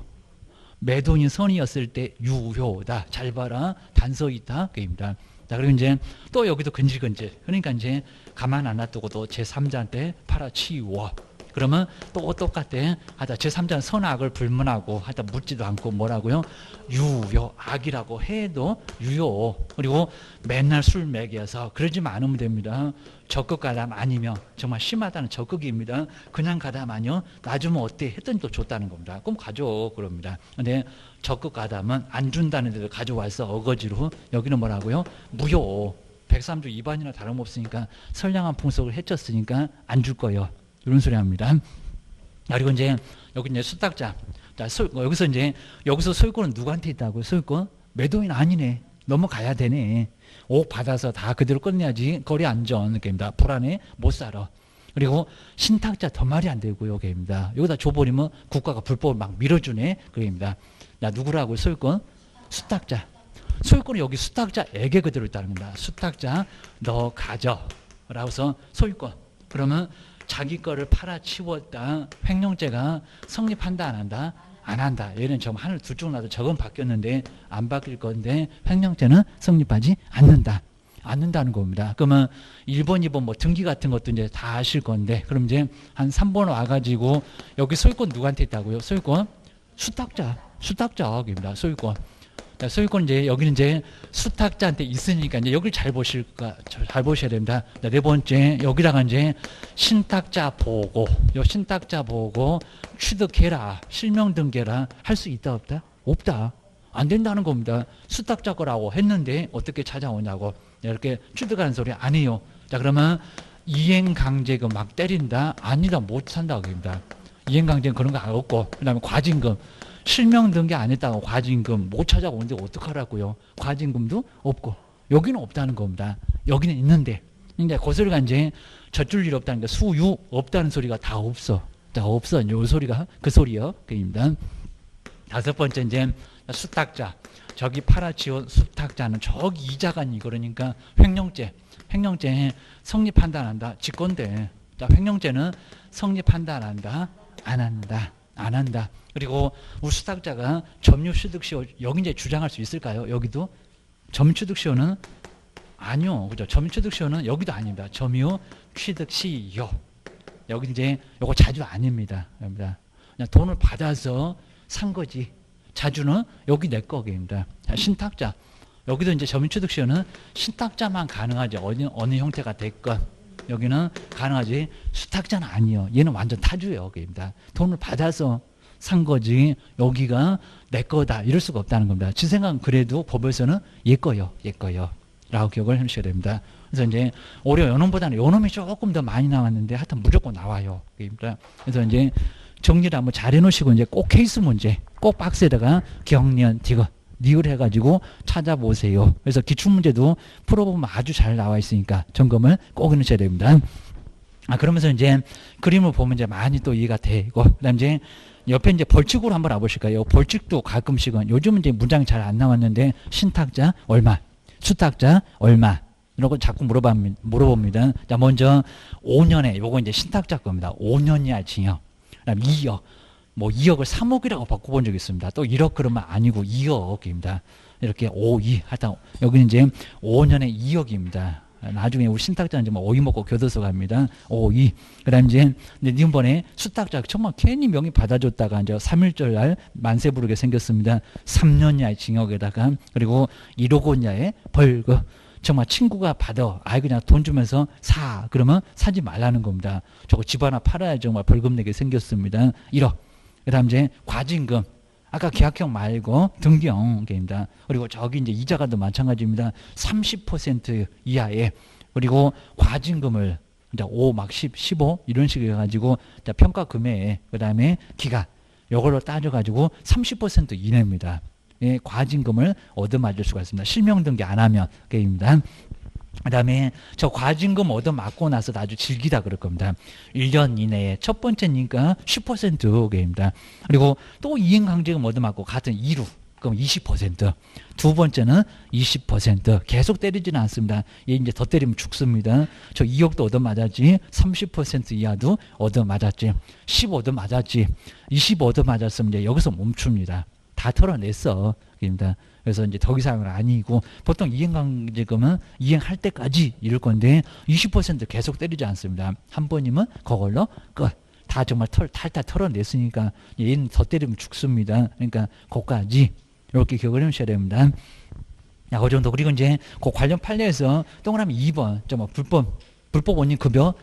매도인 선이었을 때 유효다. 잘 봐라. 단서 있다. 그입니다. 자, 그리고 이제 또 여기도 근질근질. 그러니까 이제 가만 안 놔두고도 제3자한테 팔아치워. 그러면 또 똑같대. 하다 제3자는 선악을 불문하고 하다 묻지도 않고 뭐라고요? 유효, 악이라고 해도 유효. 그리고 맨날 술 먹여서 그러지만 않으면 됩니다. 적극 가담 아니면 정말 심하다는 적극입니다. 그냥 가담 아니요. 놔주면 어때? 했더니 또 줬다는 겁니다. 그럼 가져. 그럽니다. 근데 적극 가담은 안 준다는 데도 가져와서 어거지로 여기는 뭐라고요? 무효. 103조 위반이나 다름없으니까 선량한 풍속을 해쳤으니까 안 줄 거예요. 이런 소리 합니다. 그리고 이제 여기 이제 수탁자. 자, 여기서 이제 여기서 소유권은 누구한테 있다고요? 소유권? 매도인 아니네. 넘어가야 되네. 5억 받아서 다 그대로 끝내야지 거리 안전. 게임다. 불안해. 못 살아. 그리고 신탁자 더 말이 안 되고요. 게임다. 여기다 줘버리면 국가가 불법을 막 밀어주네. 그게입니다. 나 누구라고요? 소유권? 수탁자. 소유권이 여기 수탁자에게 그대로 있다는 겁니다. 수탁자 너 가져. 라고서 소유권. 그러면 자기 거를 팔아치웠다. 횡령죄가 성립한다 안 한다? 안 한다. 얘는 지금 하늘 두 쪽 나도 저건 바뀌었는데 안 바뀔 건데 횡령죄는 성립하지 않는다. 않는다는 겁니다. 그러면 1번, 2번 뭐 등기 같은 것도 이제 다 아실 건데 그럼 이제 한 3번 와가지고 여기 소유권 누구한테 있다고요? 소유권? 수탁자입니다. 소유권. 소유권 이제 여기는 이제 수탁자한테 있으니까 이제 여기를 잘 보셔야 됩니다. 네 번째 여기다가 이제 신탁자 보고 요 신탁자 보고 취득해라 실명 등기해라 할 수 있다 없다? 없다. 안 된다는 겁니다. 수탁자 거라고 했는데 어떻게 찾아오냐고 이렇게 취득하는 소리 아니에요. 자 그러면 이행강제금 막 때린다? 아니다 못 산다고 합니다. 이행강제금 그런 거 없고 그 다음에 과징금 실명 등기 안 했다고 과징금 못 찾아오는데 어떡하라고요? 과징금도 없고 여기는 없다는 겁니다. 여기는 있는데 이제 그 소리가 이제 젖줄 일 없다는 게 수유 없다는 소리가 다 없어. 다 없어. 요 소리가 그 소리요. 그입니다. 다섯 번째 이제 수탁자. 저기 팔아치운 수탁자는 저기 이자간이 그러니까 횡령죄 성립한다 안 한다? 직권대. 자, 횡령죄는 성립한다 안 한다? 안 한다. 그리고 우리 수탁자가 점유취득시효 여기 이제 주장할 수 있을까요? 여기도 점유취득시효는 아니요, 그죠? 점유취득시효는 여기도 아닙니다. 점유취득시효 여기 이제 요거 자주 아닙니다. 그냥 돈을 받아서 산 거지. 자주는 여기 내 거입니다. 신탁자 여기도 이제 점유취득시효는 신탁자만 가능하지 어느 형태가 됐건 여기는 가능하지 수탁자는 아니요. 얘는 완전 타주예요. 여기입니다. 돈을 받아서 산 거지 여기가 내 거다 이럴 수가 없다는 겁니다. 제 생각은 그래도 법에서는 얘 거요 라고 기억을 해주셔야 됩니다. 그래서 이제 오히려 요놈보다는 요놈이 조금 더 많이 나왔는데 하여튼 무조건 나와요. 그래서 이제 정리를 한번 잘 해놓으시고 이제 꼭 케이스 문제 꼭 박스에다가 경련 디귿 니을 해가지고 찾아보세요. 그래서 기출문제도 풀어보면 아주 잘 나와 있으니까 점검을 꼭 해놓으셔야 됩니다. 그러면서 이제 그림을 보면 이제 많이 또 이해가 되고, 그 다음 이제 옆에 이제 벌칙으로 한번 와보실까요? 벌칙도 가끔씩은 요즘은 이제 문장이 잘 안 나왔는데 신탁자 얼마, 수탁자 얼마, 이런 거 자꾸 물어봅니다. 자, 먼저 5년에 요거 이제 신탁자 겁니다. 5년 이하 징역. 그다음 2억. 뭐 2억을 3억이라고 바꿔본 적이 있습니다. 또 1억 그러면 아니고 2억입니다. 이렇게 5, 2 하여튼 여기는 이제 5년에 2억입니다. 나중에 우리 신탁자는 뭐 오이 먹고 교도소 갑니다. 5, 2. 그 다음 이제 이번에 수탁자 정말 괜히 명의 받아줬다가 이제 3.1절 날 만세 부르게 생겼습니다. 3년 이하의 징역에다가 그리고 1억 원 이하의 벌금. 정말 친구가 받아. 아이 그냥 돈 주면서 사. 그러면 사지 말라는 겁니다. 저거 집 하나 팔아야 정말 벌금 내게 생겼습니다. 1억. 그 다음 이제 과징금. 아까 계약형 말고 등기형입니다. 그리고 저기 이제 이자가도 마찬가지입니다. 30% 이하에. 그리고 과징금을 이제 5, 막 10, 15 이런 식으로 해가지고 평가 금액, 그 다음에 기간 이걸로 따져가지고 30% 이내입니다. 예, 과징금을 얻어맞을 수가 있습니다. 실명 등기 안 하면 게임입니다. 그 다음에 저 과징금 얻어맞고 나서 아주 즐기다 그럴 겁니다. 1년 이내에 첫 번째니까 10%게임입니다. 그리고 또 이행강제금 얻어맞고 같은 2루 그럼 20%. 두 번째는 20%. 계속 때리지는 않습니다. 얘 이제 더 때리면 죽습니다. 저 2억도 얻어맞았지. 30% 이하도 얻어맞았지. 15도 맞았지. 25도 맞았으면 이제 여기서 멈춥니다. 다 털어냈어. 입니다. 그래서 이제 더 이상은 아니고 보통 이행강제금은 이행할 때까지 이럴 건데 20% 계속 때리지 않습니다. 한 번이면 그걸로 끝. 다 정말 탈탈 털어냈으니까 얘는 더 때리면 죽습니다. 그러니까 그까지 이렇게 기억을 해주셔야 됩니다. 야, 그 정도. 그리고 이제 그 관련 판례에서 동그라미 2번 뭐 불법 원인 급여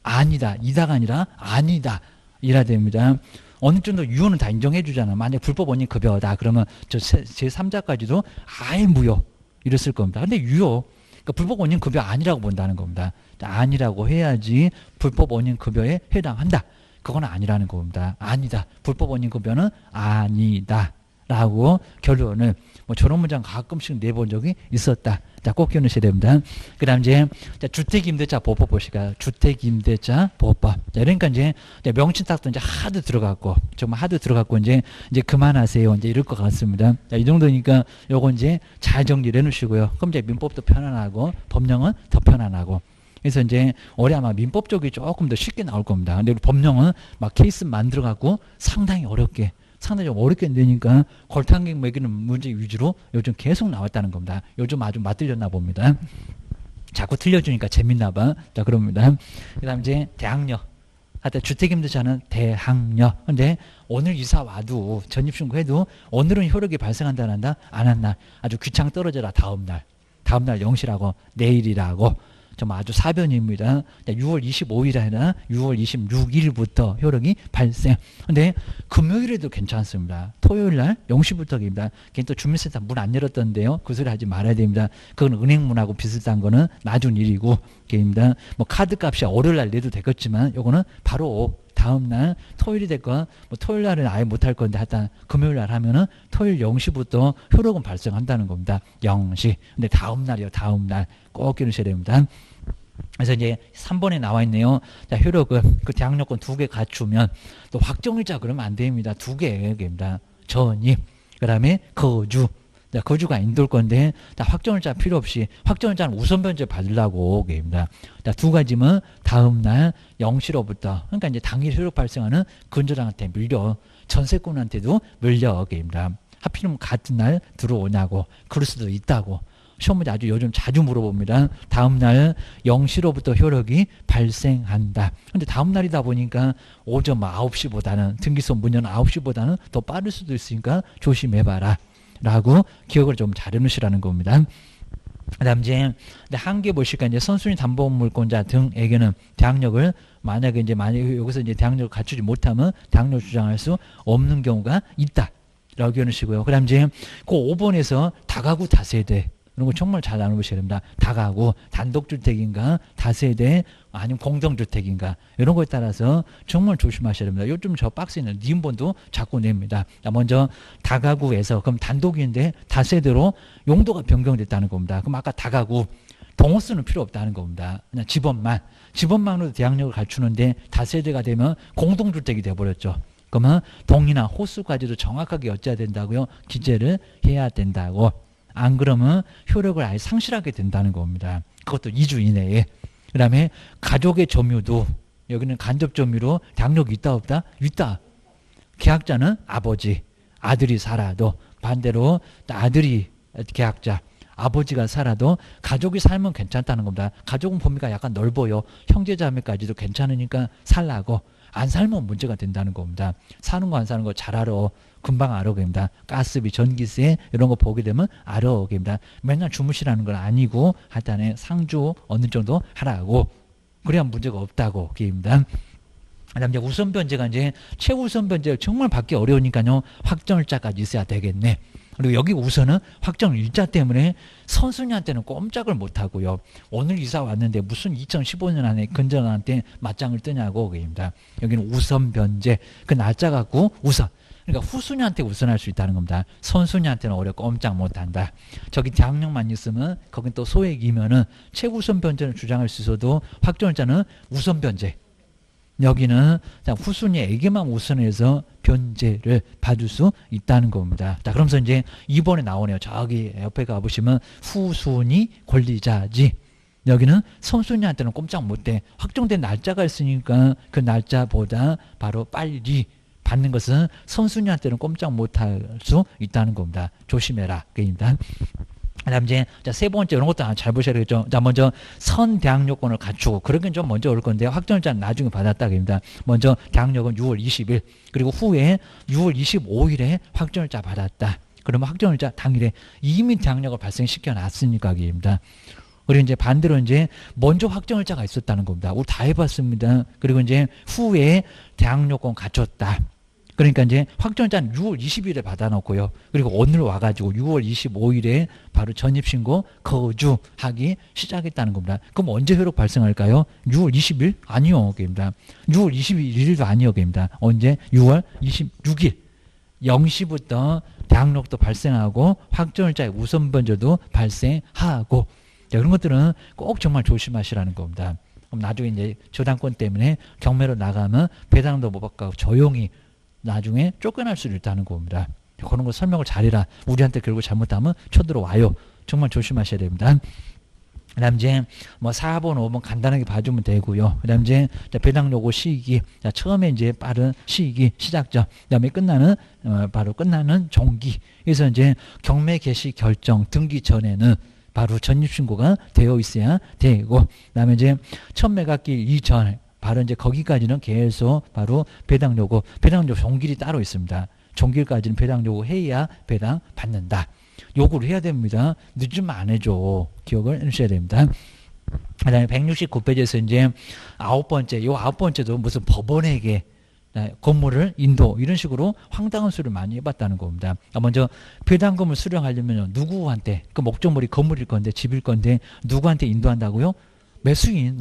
아니다. 이다가 아니라 아니다. 이라 됩니다. 어느 정도 유효는 다 인정해 주잖아. 만약 불법 원인 급여다 그러면 저 제3자까지도 아예 무효 이랬을 겁니다. 근데 유효. 그러니까 불법 원인 급여 아니라고 본다는 겁니다. 아니라고 해야지 불법 원인 급여에 해당한다. 그건 아니라는 겁니다. 아니다. 불법 원인 급여는 아니다. 라고 결론을 뭐 저런 문장 가끔씩 내본 적이 있었다. 자, 꼭 기억하셔야 됩니다. 그 다음 이제 주택임대차 보법 보시까 주택임대차 보법. 자, 그러니까 이제 명칭딱도 이제 하드 들어갔고 정말 하드 들어갔고 이제 그만하세요. 이제 이럴 것 같습니다. 자, 이 정도니까 요거 이제 잘 정리를 해놓으시고요. 그럼 이제 민법도 편안하고 법령은 더 편안하고. 그래서 이제 올해 아마 민법 쪽이 조금 더 쉽게 나올 겁니다. 근데 우리 법령은 막 케이스 만들어갖고 상당히 좀 어렵게 되니까 골탕객 매기는 문제 위주로 요즘 계속 나왔다는 겁니다. 요즘 아주 맞들렸나 봅니다. 자꾸 틀려주니까 재밌나 봐. 자, 그럽니다. 그 다음 이제 대항력. 하여튼 주택임대차는 대항력. 근데 오늘 이사 와도 전입신고해도 오늘은 효력이 발생한다 안 한다? 안 한다. 아주 귀창 떨어져라 다음날 0시라고 내일이라고. 정말 아주 사변입니다. 6월 25일 아니라 6월 26일부터 효력이 발생. 근데 금요일에도 괜찮습니다. 토요일 날 0시부터입니다. 걔 또 주민센터 문 안 열었던데요. 그 소리 하지 말아야 됩니다. 그건 은행문하고 비슷한 거는 나중 일이고, 입니다. 뭐 카드 값이 월요일 날 내도 되겠지만, 요거는 바로 다음 날 토요일이 될건 뭐 토요일 날은 아예 못할 건데 하여튼 금요일 날 하면은 토요일 0시부터 효력은 발생한다는 겁니다. 0시. 근데 다음 날이요. 다음 날 꼭 기억하셔야 됩니다. 그래서 이제 3번에 나와 있네요. 자, 효력은 그 대항력권 2개 갖추면 또 확정일자 그러면 안 됩니다. 2개입니다. 전입. 그다음에 거주. 자, 거주가 인도일 건데, 자, 확정일자 필요 없이, 확정일자는 우선 변제 받으려고, 입니다. 자, 두 가지면 다음날 0시로부터, 그러니까 이제 당일 효력 발생하는 근저당한테 밀려, 전세권한테도 밀려, 입니다. 하필이면 같은 날 들어오냐고, 그럴 수도 있다고. 시험 문제 아주 요즘 자주 물어봅니다. 다음날 0시로부터 효력이 발생한다. 근데 다음날이다 보니까 오전 9시보다는, 등기소 문연 9시보다는 더 빠를 수도 있으니까 조심해봐라. 라고 기억을 좀 잘 해놓으시라는 겁니다. 그 다음 이제 한계 보실까 이제 선순위 담보물권자 등에게는 대항력을 만약에 여기서 이제 대항력을 갖추지 못하면 대항력을 주장할 수 없는 경우가 있다. 라고 해놓으시고요. 그 다음 이제 그 5번에서 다가구 다세대. 이런 거 정말 잘 나눠보셔야 됩니다. 다가구, 단독주택인가, 다세대, 아니면 공동주택인가 이런 거에 따라서 정말 조심하셔야 됩니다. 요즘 저 박스에는 니은본도 자꾸 냅니다. 먼저 다가구에서 그럼 단독인데 다세대로 용도가 변경됐다는 겁니다. 그럼 아까 다가구 동호수는 필요 없다는 겁니다. 그냥 집원만으로도 대항력을 갖추는데 다세대가 되면 공동주택이 돼버렸죠. 그러면 동이나 호수까지도 정확하게 여쭤야 된다고요. 기재를 해야 된다고. 안 그러면 효력을 아예 상실하게 된다는 겁니다. 그것도 2주 이내에. 그 다음에 가족의 점유도 여기는 간접 점유로 대항력이 있다 없다? 있다. 계약자는 아버지, 아들이 살아도 반대로 아들이 계약자, 아버지가 살아도 가족이 살면 괜찮다는 겁니다. 가족은 범위가 약간 넓어요. 형제자매까지도 괜찮으니까 살라고. 안 살면 문제가 된다는 겁니다. 사는 거 안 사는 거 잘 알아. 금방 알아. 됩니다. 가스비, 전기세 이런 거 보게 되면 알아. 됩니다. 맨날 주무시라는 건 아니고 하여튼에 상주 어느 정도 하라고. 그래야 문제가 없다고. 입니다. 그다음 이제 우선 변제가 이제 최우선 변제 정말 받기 어려우니까요. 확정일자까지 있어야 되겠네. 그리고 여기 우선은 확정일자 때문에 선순위한테는 꼼짝을 못하고요. 오늘 이사 왔는데 무슨 2015년 안에 근전한테 맞짱을 뜨냐고. 입니다. 여기는 우선 변제. 그 날짜 갖고 우선. 그러니까 후순위한테 우선할 수 있다는 겁니다. 선순위한테는 오히려 꼼짝 못한다. 저기 대항력만 있으면 거긴 또 소액이면은 최우선 변제를 주장할 수 있어도 확정일자는 우선 변제. 여기는 자, 후순위에게만 우선해서 변제를 받을 수 있다는 겁니다. 자, 그러면서 이제 2번에 나오네요. 저기 옆에 가보시면 후순위 권리자지. 여기는 선순위한테는 꼼짝 못해. 확정된 날짜가 있으니까 그 날짜보다 바로 빨리 받는 것은 선순위한테는 꼼짝 못할 수 있다는 겁니다. 조심해라. 그입니다. 그다음 이제 세 번째 이런 것도 잘 보셔야 되겠죠. 자, 먼저 선대항 요건을 갖추고 그러긴 좀 먼저 올 건데 확정일자는 나중에 받았다 그입니다. 먼저 대항력은 6월 20일 그리고 후에 6월 25일에 확정일자 받았다. 그러면 확정일자 당일에 이미 대항력을 발생시켜 놨으니까 그입니다. 그리고 이제 반대로 이제 먼저 확정일자가 있었다는 겁니다. 우리 다 해봤습니다. 그리고 이제 후에 대항 요건 갖췄다. 그러니까 이제 확정일자는 6월 20일에 받아놓고요. 그리고 오늘 와가지고 6월 25일에 바로 전입신고 거주하기 시작했다는 겁니다. 그럼 언제 효력 발생할까요? 6월 20일? 아니요. 그입니다. 6월 21일도 아니요. 그입니다. 언제? 6월 26일 0시부터 대항력도 발생하고 확정일자의 우선변제도 발생하고 자, 그런 것들은 꼭 정말 조심하시라는 겁니다. 그럼 나중에 이제 저당권 때문에 경매로 나가면 배당도 못 받고 조용히 나중에 쫓겨날 수도 있다는 겁니다. 그런 거 설명을 잘해라. 우리한테 결국 잘못하면 쳐들어와요. 정말 조심하셔야 됩니다. 그 다음 이제 뭐 4번, 5번 간단하게 봐주면 되고요. 그 다음 이제 배당 요구 시기. 자, 처음에 이제 빠른 시기 시작점. 그 다음에 끝나는, 바로 끝나는 종기. 그래서 이제 경매 개시 결정 등기 전에는 바로 전입신고가 되어 있어야 되고, 그 다음에 이제 첫 매각일 이전, 바로 이제 거기까지는 계속 바로 배당 요구 종길이 따로 있습니다. 종길까지는 배당 요구 해야 배당 받는다. 요구를 해야 됩니다. 늦으면 안 해줘. 기억을 해주셔야 됩니다. 그 다음에 169페이지에서 이제 9번째, 요 9번째도 무슨 법원에게 건물을 인도 이런 식으로 황당한 수를 많이 해봤다는 겁니다. 먼저 배당금을 수령하려면 누구한테 그 목적물이 건물일 건데 집일 건데 누구한테 인도한다고요? 매수인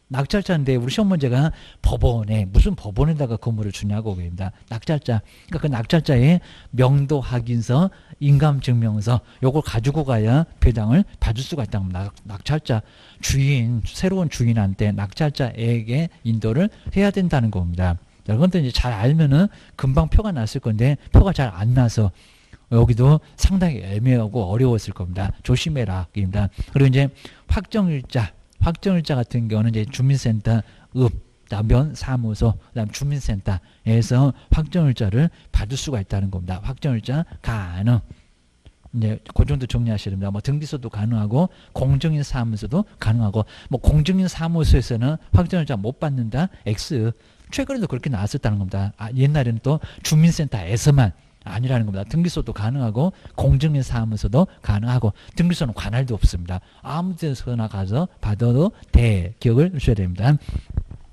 낙찰자인데 우리 시험 문제가 법원에 무슨 법원에다가 건물을 주냐고 그럽니다. 낙찰자. 그러니까 그 낙찰자의 명도 확인서, 인감증명서 요걸 가지고 가야 배당을 받을 수가 있다는 겁니다. 낙찰자 주인 새로운 주인한테 낙찰자에게 인도를 해야 된다는 겁니다. 이것도 이제 잘 알면은 금방 표가 났을 건데 표가 잘 안 나서 여기도 상당히 애매하고 어려웠을 겁니다. 조심해라. 입니다. 그리고 이제 확정일자 같은 경우는 이제 주민센터, 면사무소, 그다음 주민센터에서 확정일자를 받을 수가 있다는 겁니다. 확정일자 가능. 이제 그 정도 정리하셔야 됩니다. 뭐 등기소도 가능하고 공정인 사무소도 가능하고 뭐 공정인 사무소에서는 확정일자 못 받는다. X. 최근에도 그렇게 나왔었다는 겁니다. 옛날에는 또 주민센터에서만 아니라는 겁니다. 등기소도 가능하고 공정인 사무소도 가능하고 등기소는 관할도 없습니다. 아무 데서나 가서 받아도 돼. 기억을 하셔야 됩니다.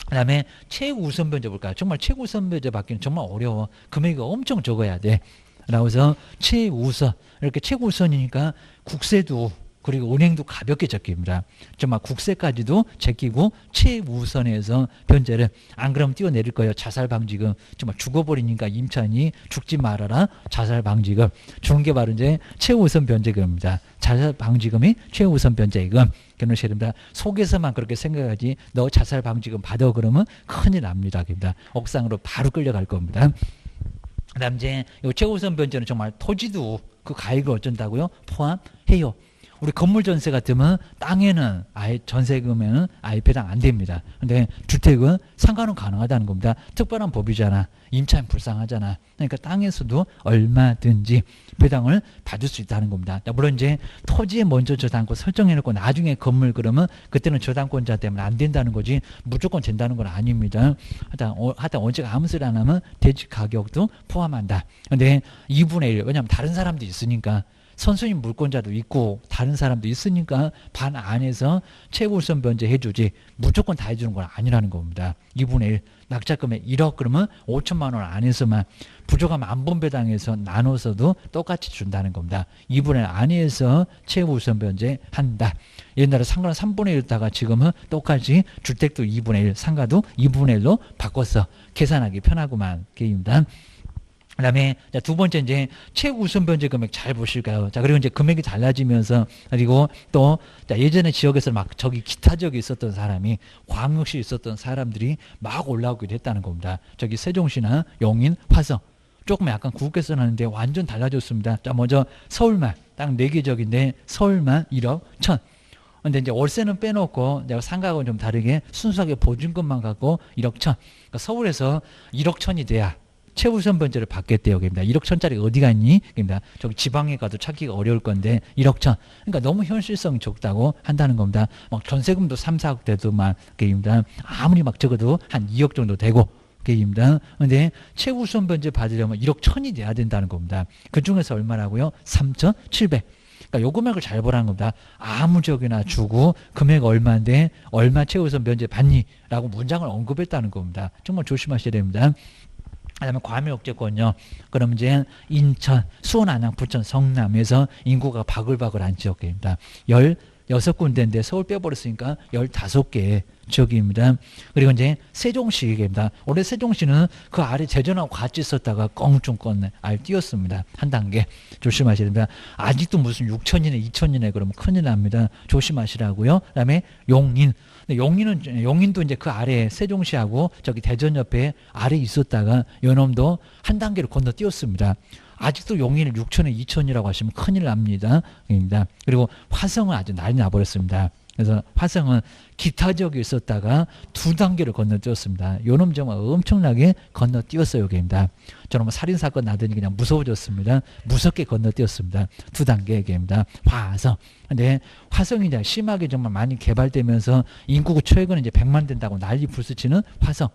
그 다음에 최우선 변제 볼까요? 정말 최우선 변제 받기는 정말 어려워. 금액이 엄청 적어야 돼. 라고 해서 최우선 이렇게 최우선이니까 국세도 그리고 은행도 가볍게 제낍니다. 정말 국세까지도 제끼고 최우선에서 변제를 안 그러면 뛰어내릴 거예요. 자살방지금 정말 죽어버리니까 임차인이 죽지 말아라. 자살방지금 주는 게 바로 이제 최우선 변제금입니다. 자살방지금이 최우선 변제금 기억하셔야 됩니다. 속에서만 그렇게 생각하지 너 자살방지금 받아 그러면 큰일 납니다. 옥상으로 바로 끌려갈 겁니다. 그 다음 이제 이 최우선 변제는 정말 토지도 그 가액을 어쩐다고요? 포함해요. 우리 건물 전세 같으면 땅에는 아예 전세금에는 아예 배당 안 됩니다. 근데 주택은 상관은 가능하다는 겁니다. 특별한 법이잖아. 임차인 불쌍하잖아. 그러니까 땅에서도 얼마든지 배당을 받을 수 있다는 겁니다. 물론 이제 토지에 먼저 저당권 설정해놓고 나중에 건물 그러면 그때는 저당권자 때문에 안 된다는 거지 무조건 된다는 건 아닙니다. 하여튼 언제가 아무 소리 안 하면 대지 가격도 포함한다. 근데 2분의 1 왜냐하면 다른 사람도 있으니까 선수인 물권자도 있고 다른 사람도 있으니까 반 안에서 최우선 변제 해주지 무조건 다 해주는 건 아니라는 겁니다. 2분의 1 낙찰금액 1억 그러면 5천만 원 안에서만 부족하면 안분배당해서 나눠서도 똑같이 준다는 겁니다. 2분의 1 안에서 최우선 변제한다. 옛날에 상가는 3분의 1다가 지금은 똑같이 주택도 2분의 1 상가도 2분의 1로 바꿨어. 계산하기 편하구만. 게임입니다. 그다음에 두 번째 이제 최우선 변제 금액 잘 보실까요? 자, 그리고 이제 금액이 달라지면서 그리고 또 예전에 지역에서 막 저기 기타 지역에 있었던 사람이 광역시에 있었던 사람들이 막 올라오기도 했다는 겁니다. 저기 세종시나 용인, 화성 조금 약간 국계선 하는데 완전 달라졌습니다. 자, 먼저 서울만 딱 4개 지역인데 서울만 1억 1천. 근데 이제 월세는 빼놓고 내가 상가하고는 좀 다르게 순수하게 보증금만 갖고 1억 1천. 그러니까 서울에서 1억 1천이 돼야 최우선 변제를 받겠대요. 그럽니다. 1억 1천짜리 어디가 있니? 그럽니다. 저기 지방에 가도 찾기가 어려울 건데 1억 1천. 그러니까 너무 현실성이 적다고 한다는 겁니다. 막 전세금도 3, 4억 돼도 막 그입니다. 아무리 막 적어도 한 2억 정도 되고 그입니다. 근데 최우선 변제 받으려면 1억 1천이 돼야 된다는 겁니다. 그 중에서 얼마라고요? 3,700. 그러니까 요 금액을 잘 보라는 겁니다. 아무 지역이나 주고 금액 얼마인데 얼마 최우선 변제 받니? 라고 문장을 언급했다는 겁니다. 정말 조심하셔야 됩니다. 그다음에 과밀억제권요. 그럼 이제 인천, 수원, 안양, 부천, 성남에서 인구가 바글바글한 지역입니다. 16군데인데 서울 빼버렸으니까 15개의 지역입니다. 그리고 이제 세종시입니다. 원래 세종시는 그 아래 제전하고 같이 있었다가 껑충권 알 띄었습니다. 한 단계 조심하셔야 됩니다. 아직도 무슨 6천이네 2천이네 그러면 큰일 납니다. 조심하시라고요. 그다음에 용인. 용인도 이제 그 아래 세종시하고 저기 대전 옆에 아래 있었다가 요놈도 한 단계를 건너뛰었습니다. 아직도 용인을 6천에 2천이라고 하시면 큰일 납니다. 그리고 화성은 아주 난리 나버렸습니다. 그래서 화성은 기타 지역에 있었다가 2단계를 건너뛰었습니다. 요놈 정말 엄청나게 건너뛰었어요. 여기입니다. 저는 살인사건 나더니 그냥 무서워졌습니다. 무섭게 건너뛰었습니다. 2단계 얘기입니다. 화성. 근데 화성이 이제 심하게 정말 많이 개발되면서 인구가 최근에 이제 100만 된다고 난리 불수치는 화성.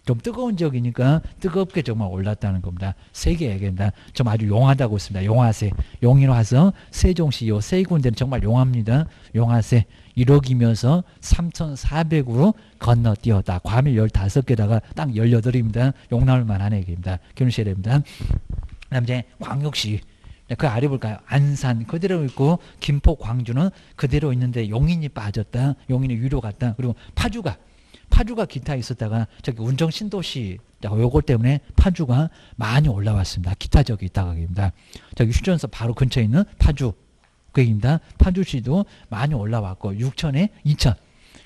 좀 뜨거운 지역이니까 뜨겁게 정말 올랐다는 겁니다. 세계 얘기입니다. 좀 아주 용하다고 했습니다. 용화세, 용인, 화성, 세종시 요 세 군데는 정말 용합니다. 용화세 1억이면서 3,400으로 건너뛰었다. 과밀 15개다가 딱 18입니다. 용 나올 만한 얘기입니다. 기억하셔야 됩니다. 그다음 이제 광역시. 그 아래 볼까요? 안산 그대로 있고 김포, 광주는 그대로 있는데 용인이 빠졌다. 용인이 위로 갔다. 그리고 파주가 기타 있었다가 저기 운정 신도시 요거 때문에 파주가 많이 올라왔습니다. 기타 지역이 있다가 입니다. 저기 휴전선 바로 근처에 있는 파주 그입니다. 파주시도 많이 올라왔고 6천에 2천.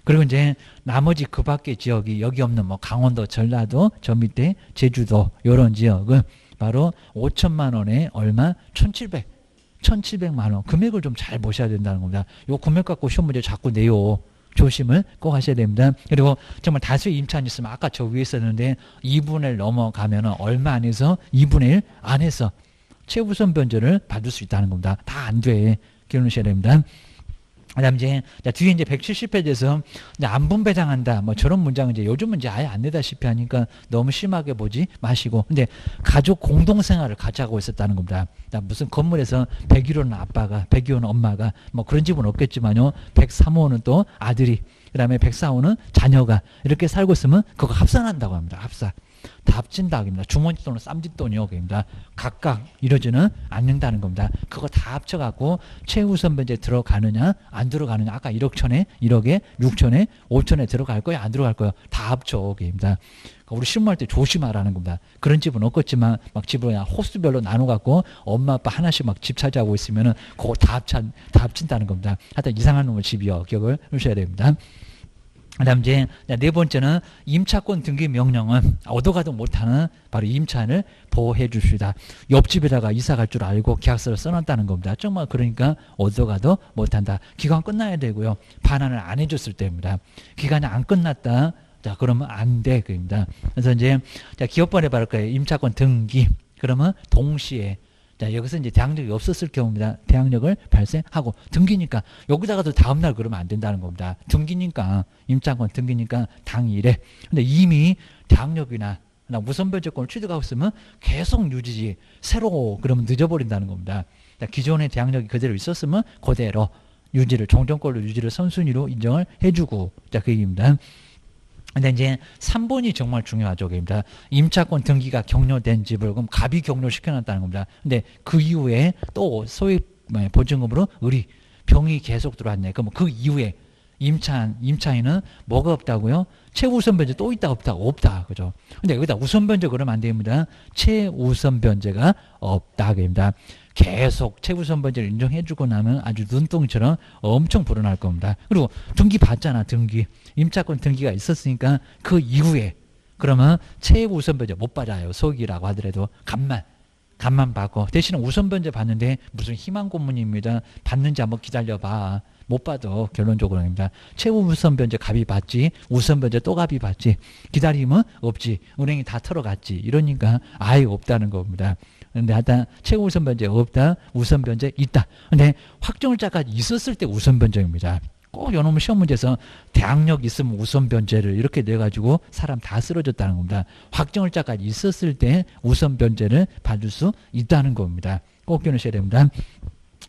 그리고 이제 나머지 그 밖의 지역이 여기 없는 뭐 강원도, 전라도, 저 밑에 제주도 이런 지역은 바로 5천만 원에 얼마? 1,700만 원. 금액을 좀 잘 보셔야 된다는 겁니다. 요 금액 갖고 시험 문제 자꾸 내요. 조심을 꼭 하셔야 됩니다. 그리고 정말 다수의 임차인이 있으면 아까 저 위에 있었는데 2분의 1 넘어가면 얼마 안에서 2분의 1 안에서 최우선 변제를 받을 수 있다는 겁니다. 다 안 돼. 기억하셔야 됩니다. 그다음 이제 뒤에 이제 170페이지에서 안 분배당한다 뭐 저런 문장은 이제 요즘은 이제 아예 안 내다시피 하니까 너무 심하게 보지 마시고 근데 가족 공동생활을 같이 하고 있었다는 겁니다. 무슨 건물에서 101호는 아빠가 102호는 엄마가 뭐 그런 집은 없겠지만요 103호는 또 아들이 그다음에 104호는 자녀가 이렇게 살고 있으면 그거 합산한다고 합니다. 합산. 다 합친다 겁니다. 주머니 돈은 쌈짓돈이요. 겁니다. 각각 이루어지는 않는다는 겁니다. 그거 다 합쳐갖고 최우선 변제 들어가느냐 안 들어가느냐 아까 1억 천에 1억에 6천에 5천에 들어갈 거야 안 들어갈 거야 다 합쳐. 겁니다. 우리 신문할 때 조심하라는 겁니다. 그런 집은 없겠지만 막 집을 그냥 호수별로 나눠갖고 엄마 아빠 하나씩 막 집 차지하고 있으면은 그거 다 합친다는 겁니다. 하여튼 이상한 놈의 집이요. 기억을 하셔야 됩니다. 그다음 이제 네 번째는 임차권 등기 명령은 얻어가도 못하는 바로 임차인을 보호해 줍시다. 옆집에다가 이사 갈 줄 알고 계약서를 써놨다는 겁니다. 정말 그러니까 얻어가도 못한다. 기간 끝나야 되고요. 반환을 안 해줬을 때입니다. 기간이 안 끝났다. 자 그러면 안 돼. 그입니다. 그래서 이제 기업번에 받을 거예요. 임차권 등기. 그러면 동시에 자, 여기서 이제 대항력이 없었을 경우입니다. 대항력을 발생하고 등기니까 여기다가도 다음날 그러면 안 된다는 겁니다. 등기니까 임차권 등기니까 당일에. 근데 이미 대항력이나 무선변제권을 취득하고 있으면 계속 유지지 새로 그러면 늦어버린다는 겁니다. 자, 기존의 대항력이 그대로 있었으면 그대로 유지를 종전권로 유지를 선순위로 인정을 해주고 자 그 얘기입니다. 근데 이제 3번이 정말 중요하죠. 입니다. 임차권 등기가 격려된 집을 그럼 갑이 격려시켜놨다는 겁니다. 근데 그 이후에 또 소액 보증금으로 의리 병이 계속 들어왔네. 그럼 그 이후에 임차인은 뭐가 없다고요? 최우선 변제 또 있다 없다? 없다. 그죠? 근데 여기다 우선 변제 그러면 안 됩니다. 최우선 변제가 없다. 그입니다. 계속 최우선 변제를 인정해주고 나면 아주 눈덩이처럼 엄청 불어날 겁니다. 그리고 등기 받잖아. 등기. 임차권 등기가 있었으니까 그 이후에 그러면 최우선 변제 못 받아요. 소액이라고 하더라도 간만 받고 대신에 우선 변제 받는데 무슨 희망 고문입니다. 받는지 한번 기다려봐. 못 받아. 결론적으로입니다. 최우선 변제 갑이 받지 우선 변제 또 갑이 받지 기다리면 없지. 은행이 다 털어갔지. 이러니까 아예 없다는 겁니다. 근데 하여튼 최우선 변제 없다. 우선 변제 있다. 근데 확정일자까지 있었을 때 우선 변제입니다. 꼭 요놈의 시험 문제에서 대항력 있으면 우선 변제를 이렇게 내가지고 사람 다 쓰러졌다는 겁니다. 확정일자까지 있었을 때 우선 변제를 받을 수 있다는 겁니다. 꼭 기억하셔야 됩니다.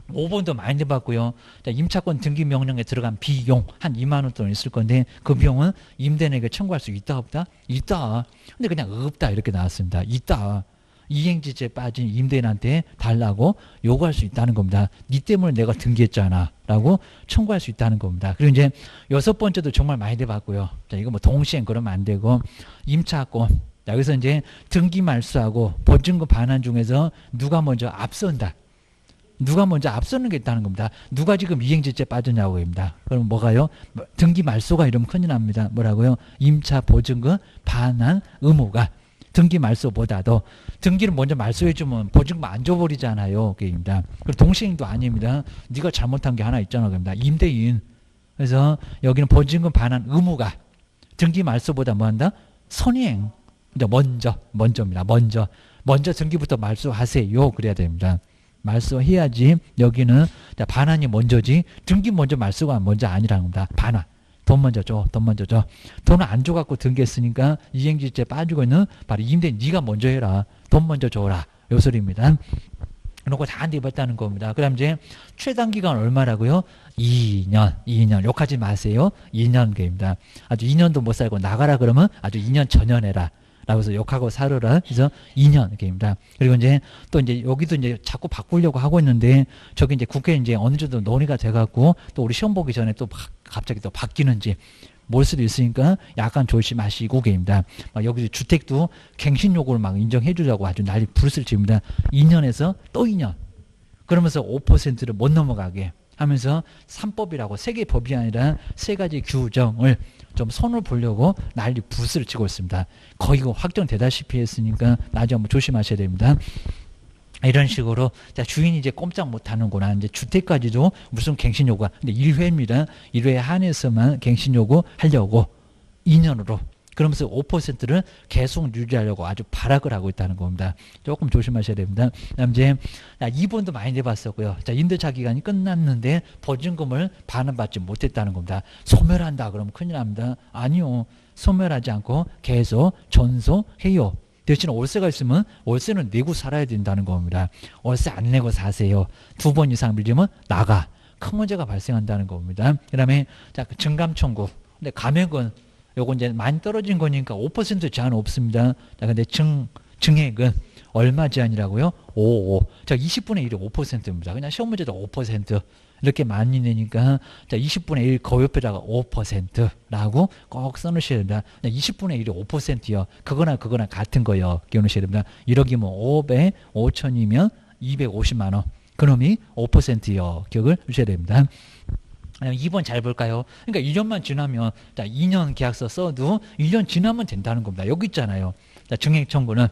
5번도 많이 내봤고요. 임차권 등기 명령에 들어간 비용 한 2만 원 돈 있을 건데 그 비용은 임대인에게 청구할 수 있다 없다? 있다. 근데 그냥 없다 이렇게 나왔습니다. 있다. 이행지죄에 빠진 임대인한테 달라고 요구할 수 있다는 겁니다. 니 때문에 내가 등기했잖아 라고 청구할 수 있다는 겁니다. 그리고 이제 6번째도 정말 많이 돼봤고요. 자, 이거 뭐 동시엔 그러면 안 되고 임차권. 자, 여기서 이제 등기 말소하고 보증금 반환 중에서 누가 먼저 앞선다. 누가 먼저 앞서는 게 있다는 겁니다. 누가 지금 이행지죄에 빠졌냐고 합니다. 그럼 뭐가요? 등기 말소가 이러면 큰일 납니다. 뭐라고요? 임차 보증금 반환 의무가 등기 말소보다도 등기를 먼저 말소해주면 보증금 안 줘버리잖아요. 그입니다. 그리고 동시행도 아닙니다. 네가 잘못한 게 하나 있잖아. 그럽니다. 임대인. 그래서 여기는 보증금 반환 의무가 등기 말소보다 뭐한다? 선이행. 먼저입니다. 먼저 등기부터 말소하세요. 그래야 됩니다. 말소해야지 여기는 반환이 먼저지 등기 먼저 말소가 먼저 아니라는 겁니다. 반환. 돈 먼저 줘. 돈을 안 줘갖고 등기했으니까 이행지죄에 빠지고 있는 바로 임대인 네가 먼저 해라. 돈 먼저 줘라. 요 소리입니다. 이런 거 다 안 돼봤다는 겁니다. 그 다음 이제 최단기간 얼마라고요? 2년. 욕하지 마세요. 2년계입니다. 아주 2년도 못 살고 나가라 그러면 아주 2년 전연해라. 라고 해서 욕하고 살으라. 그래서 2년입니다. 그리고 이제 또 이제 여기도 이제 자꾸 바꾸려고 하고 있는데 저기 이제 국회 이제 어느 정도 논의가 돼갖고 또 우리 시험 보기 전에 또 갑자기 또 바뀌는지 모를 수도 있으니까 약간 조심하시고 계입니다. 막 여기 주택도 갱신 요구를 막 인정해 주려고 아주 난리 부르스를 칩니다. 2년에서 또 2년. 그러면서 5%를 못 넘어가게 하면서 3법이라고 세 개의 법이 아니라 세 가지 규정을 좀 손을 보려고 난리 부스를 치고 있습니다. 거의 확정되다시피 했으니까 나중에 한번 조심하셔야 됩니다. 이런 식으로 주인이 이제 꼼짝 못하는구나. 이제 주택까지도 무슨 갱신 요구가. 근데 1회입니다. 1회에 한해서만 갱신 요구 하려고 2년으로. 그러면서 5%를 계속 유지하려고 아주 발악을 하고 있다는 겁니다. 조금 조심하셔야 됩니다. 그다음 이제 2번도 많이 내봤었고요. 자, 임대차 기간이 끝났는데 보증금을 반환받지 못했다는 겁니다. 소멸한다 그러면 큰일 납니다. 아니요. 소멸하지 않고 계속 전소해요. 대신 월세가 있으면 월세는 내고 살아야 된다는 겁니다. 월세 안 내고 사세요. 2번 이상 밀리면 나가. 큰 문제가 발생한다는 겁니다. 그 다음에 자, 증감 청구. 근데 감액은 요거 이제 많이 떨어진 거니까 5% 제한 없습니다. 자, 근데 증액은 얼마 제한이라고요? 5. 자, 20분의 1이 5%입니다. 그냥 시험 문제도 5%. 이렇게 많이 내니까 자, 20분의 1 그 옆에다가 5%라고 꼭 써놓으셔야 됩니다. 20분의 1이 5%요. 그거나 같은 거요. 기억하셔야 됩니다. 1억이면 500, 5천이면 250만 원. 그놈이 5%요. 기억을 하셔야 됩니다. 2번 잘 볼까요? 그러니까 1년만 지나면 자, 2년 계약서 써도 1년 지나면 된다는 겁니다. 여기 있잖아요. 자, 증액 청구는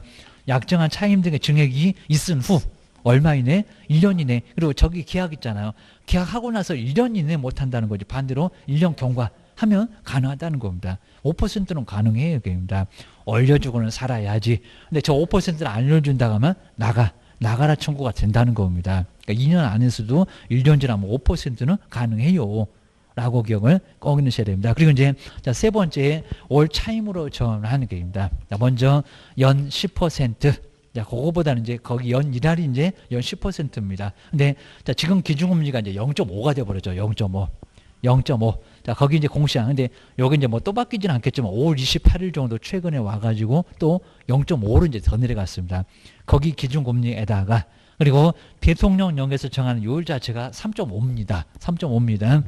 약정한 차임 등의 증액이 있은 후 얼마 이내? 1년 이내. 그리고 저기 계약 있잖아요. 계약하고 나서 1년 이내 못한다는 거지. 반대로 1년 경과하면 가능하다는 겁니다. 5%는 가능해요. 그입니다. 올려주고는 살아야지. 근데 저 5%를 안 올려준다고 하면 나가라 청구가 된다는 겁니다. 그러니까 2년 안에서도 1년 지나면 5%는 가능해요. 라고 기억을 꼭 넣으셔야 됩니다. 그리고 이제 자, 세 번째 올 차임으로 전환하는 게입니다. 자, 먼저 연 10%. 자, 그거보다는 이제 거기 연 이달이 이제 연 10%입니다. 근데 자, 지금 기준금리가 이제 0.5가 돼 버렸죠. 0.5. 자, 거기 이제 공시한. 근데 여기 이제 뭐 또 바뀌지는 않겠지만 5월 28일 정도 최근에 와가지고 또 0.5로 이제 더 내려갔습니다. 거기 기준금리에다가 그리고 대통령령에서 정하는 요율 자체가 3.5입니다. 3.5입니다.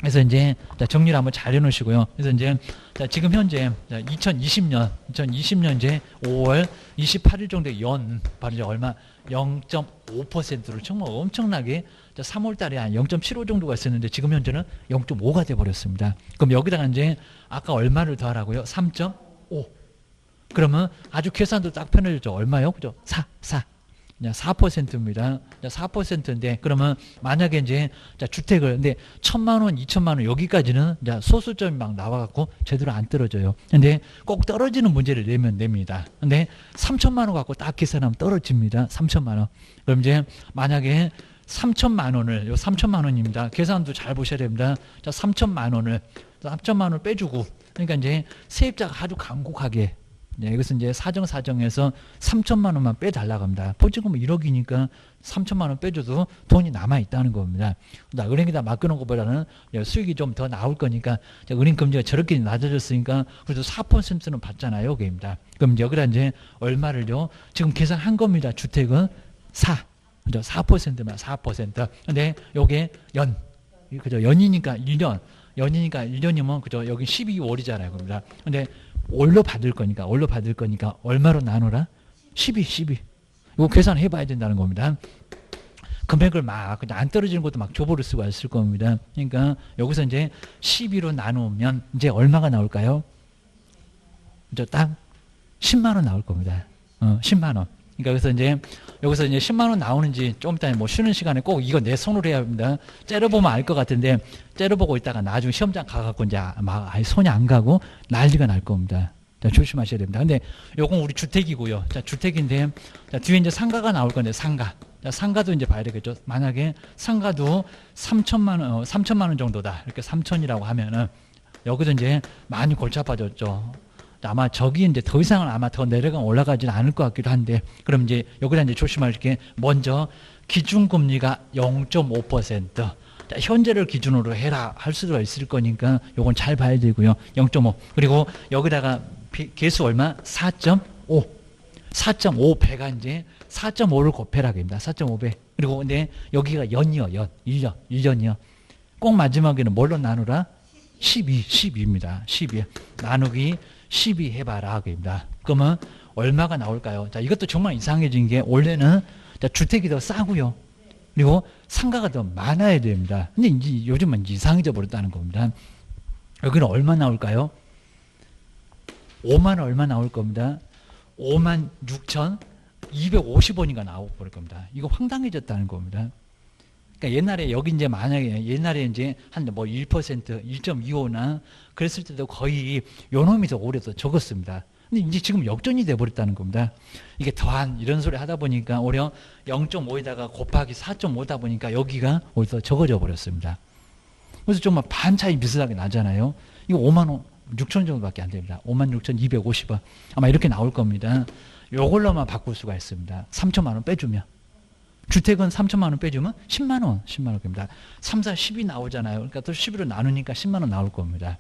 그래서 이제 자, 정리를 한번 잘 해놓으시고요. 그래서 이제 자, 지금 현재 2020년 이제 5월 28일 정도의 연 바로 이제 얼마 0.5%를 정말 엄청나게 3월 달에 한 0.75 정도가 있었는데 지금 현재는 0.5가 돼 버렸습니다. 그럼 여기다가 이제 아까 얼마를 더하라고요? 3.5. 그러면 아주 계산도 딱 편해졌죠. 얼마요? 그죠? 4%입니다. 4%인데 그러면 만약에 이제 자, 주택을 근데 1,000만 원, 2,000만 원 여기까지는 자, 소수점이 막 나와갖고 제대로 안 떨어져요. 근데 꼭 떨어지는 문제를 내면 됩니다. 근데 3,000만 원 갖고 딱 계산하면 떨어집니다. 3,000만 원. 그럼 이제 만약에 3,000만 원을 요 3,000만 원입니다. 계산도 잘 보셔야 됩니다. 자, 3,000만 원을 빼주고 그러니까 이제 세입자가 아주 간곡하게 네, 이것은 이제 사정에서 3,000만 원만 빼달라고 합니다. 보증금은 1억이니까 3,000만 원 빼줘도 돈이 남아있다는 겁니다. 은행에다 맡겨놓은 것보다는 수익이 좀 더 나올 거니까 은행 금리가 저렇게 낮아졌으니까 그래도 4%는 받잖아요. 그입니다. 그럼 여기다 이제 얼마를요? 지금 계산한 겁니다. 주택은 4. 그죠? 4%만 4%. 근데 요게 그죠? 연이니까 1년. 연이니까 1년이면 그죠? 여기 12월이잖아요. 겁니다. 근데 월로 받을 거니까 얼마로 나누라? 12. 이거 계산해 봐야 된다는 겁니다. 금액을 막 그냥 안 떨어지는 것도 막 줘버릴 수가 있을 겁니다. 그러니까 여기서 이제 12로 나누면 이제 얼마가 나올까요? 저 딱 10만 원 나올 겁니다. 10만 원. 그러니까 그래서 이제 여기서 이제 10만 원 나오는지 좀 이따 뭐 쉬는 시간에 꼭 이거 내 손으로 해야 합니다. 째려보면 알 것 같은데 째려보고 있다가 나중에 시험장 가갖고 이제 막 아예 손이 안 가고 난리가 날 겁니다. 자, 조심하셔야 됩니다. 근데 요건 우리 주택이고요. 자, 주택인데 자, 뒤에 이제 상가가 나올 건데 상가. 자, 상가도 이제 봐야 되겠죠. 만약에 상가도 3천만 원 정도다. 이렇게 3천이라고 하면은 여기도 이제 많이 골치 아파졌죠. 아마 저기 이제 더 이상은 아마 더 올라가지는 않을 것 같기도 한데, 그럼 이제 여기다 이제 조심할 게 먼저 기준금리가 0.5%. 자, 현재를 기준으로 해라 할 수도 있을 거니까 요건 잘 봐야 되고요. 0.5. 그리고 여기다가 개수 얼마? 4.5. 4.5배가 이제 4.5를 곱해라 됩니다. 4.5배. 그리고 근데 여기가 연이요. 1년이요. 꼭 마지막에는 뭘로 나누라? 12입니다. 12. 나누기 12 해봐라 하겠습니다. 그러면 얼마가 나올까요? 자, 이것도 정말 이상해진 게 원래는 자, 주택이 더 싸고요. 그리고 상가가 더 많아야 됩니다. 근데 이제 요즘은 이상해져 버렸다는 겁니다. 여기는 얼마 나올까요? 5만 원 얼마 나올 겁니다. 56,250원인가 나와버릴 겁니다. 이거 황당해졌다는 겁니다. 그러니까 옛날에 여기 이제 만약에 옛날에 이제 한 뭐 1%, 1.25나 그랬을 때도 거의 요 놈이 더 오래 더 적었습니다. 근데 이제 지금 역전이 돼 버렸다는 겁니다. 이게 더한 이런 소리 하다 보니까 오히려 0.5에다가 곱하기 4.5다 보니까 여기가 오히려 더 적어져 버렸습니다. 그래서 정말 반 차이 비슷하게 나잖아요. 이거 5만 원 6천 정도밖에 안 됩니다. 56,250원. 아마 이렇게 나올 겁니다. 요걸로만 바꿀 수가 있습니다. 3천만 원 빼주면. 주택은 3천만 원 빼주면 10만 원 겁니다. 3, 4, 10이 나오잖아요. 그러니까 또 11로 나누니까 10만 원 나올 겁니다.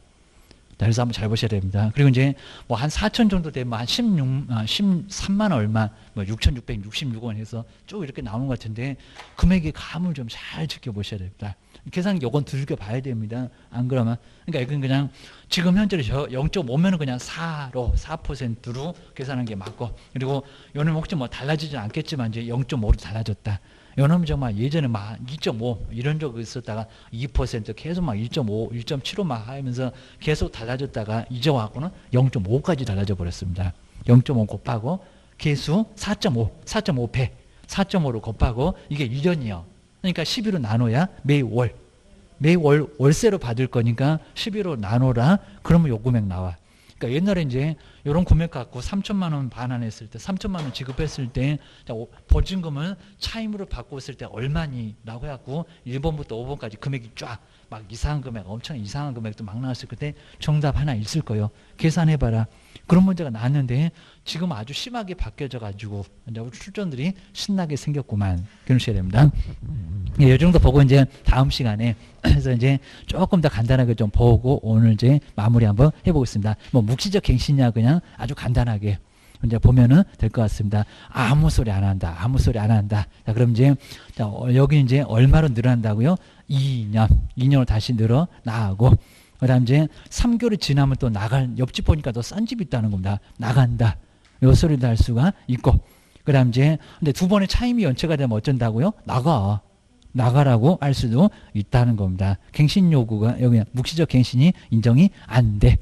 그래서 한번 잘 보셔야 됩니다. 그리고 이제 뭐 한 4천 정도 되면 한 13만 원 얼마, 뭐 6,666원 해서 쭉 이렇게 나오는 것 같은데 금액의 감을 좀 잘 지켜보셔야 됩니다. 계산 요건 두들겨 봐야 됩니다. 안 그러면 그러니까 이건 그냥 지금 현재로 0.5면은 그냥 4%로 계산한 게 맞고, 그리고 요놈 혹시 뭐 달라지진 않겠지만 이제 0.5로 달라졌다. 요놈 정말 예전에 막 2.5 이런 적이 있었다가 2% 계속 막 1.5, 1.75 막 하면서 계속 달라졌다가 이제 와서는 0.5까지 달라져 버렸습니다. 0.5 곱하고 개수 4.5배 4.5로 곱하고 이게 1년이요. 그러니까 12로 나눠야 매월 월세로 받을 거니까 12로 나눠라. 그러면 요 금액 나와. 그러니까 옛날에 이제 이런 금액 갖고 3천만 원 반환했을 때, 3천만 원 지급했을 때 보증금을 차임으로 받고 있을 때 얼마니라고 해갖고 1번부터 5번까지 금액이 쫙 막 이상한 금액, 엄청 이상한 금액도 막 나왔을 때 정답 하나 있을 거예요. 계산해봐라. 그런 문제가 나왔는데 지금 아주 심하게 바뀌어져 가지고 이제 우리 출전들이 신나게 생겼구만. 그러셔야 됩니다. 이 정도 보고 이제 다음 시간에 그래서 이제 조금 더 간단하게 좀 보고 오늘 이제 마무리 한번 해보겠습니다. 뭐 묵시적 갱신이야 그냥 아주 간단하게 이제 보면은 될 것 같습니다. 아무 소리 안 한다. 아무 소리 안 한다. 자, 그럼 이제 자, 여기 이제 얼마로 늘어난다고요? 2년. 2년으로 다시 늘어 나가고 그다음 이제 3개월이 지나면 또 옆집 보니까 또 싼 집이 있다는 겁니다. 나간다. 요 소리도 할 수가 있고 그다음 이제 근데 두 번의 차임이 연체가 되면 어쩐다고요? 나가라고 할 수도 있다는 겁니다. 갱신 요구가 여기 묵시적 갱신이 인정이 안 돼.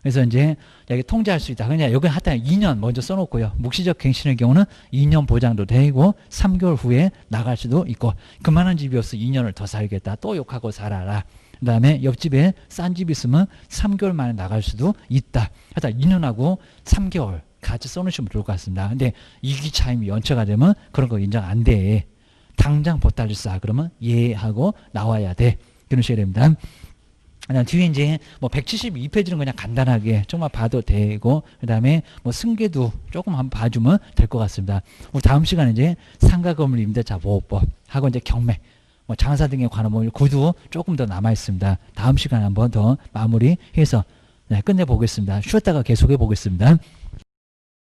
그래서 이제 여기 통제할 수 있다. 그냥 여기 하여튼 2년 먼저 써놓고요. 묵시적 갱신의 경우는 2년 보장도 되고 3개월 후에 나갈 수도 있고 그만한 집이었어 2년을 더 살겠다. 또 욕하고 살아라. 그 다음에 옆집에 싼 집 있으면 3개월 만에 나갈 수도 있다. 하여튼 2년하고 3개월 같이 써놓으시면 좋을 것 같습니다. 근데 이기 차임이 연체가 되면 그런 거 인정 안 돼. 당장 보따리 싸 그러면 예 하고 나와야 돼. 그러셔야 됩니다. 그냥 뒤에 이제 뭐 172페이지는 그냥 간단하게 조금만 봐도 되고 그 다음에 뭐 승계도 조금 한번 봐주면 될 것 같습니다. 우리 다음 시간에 이제 상가 건물 임대차 보호법 하고 이제 경매 뭐 장사 등에 관한 뭐 구두 조금 더 남아 있습니다. 다음 시간에 한번 더 마무리해서 네, 끝내 보겠습니다. 쉬었다가 계속해 보겠습니다.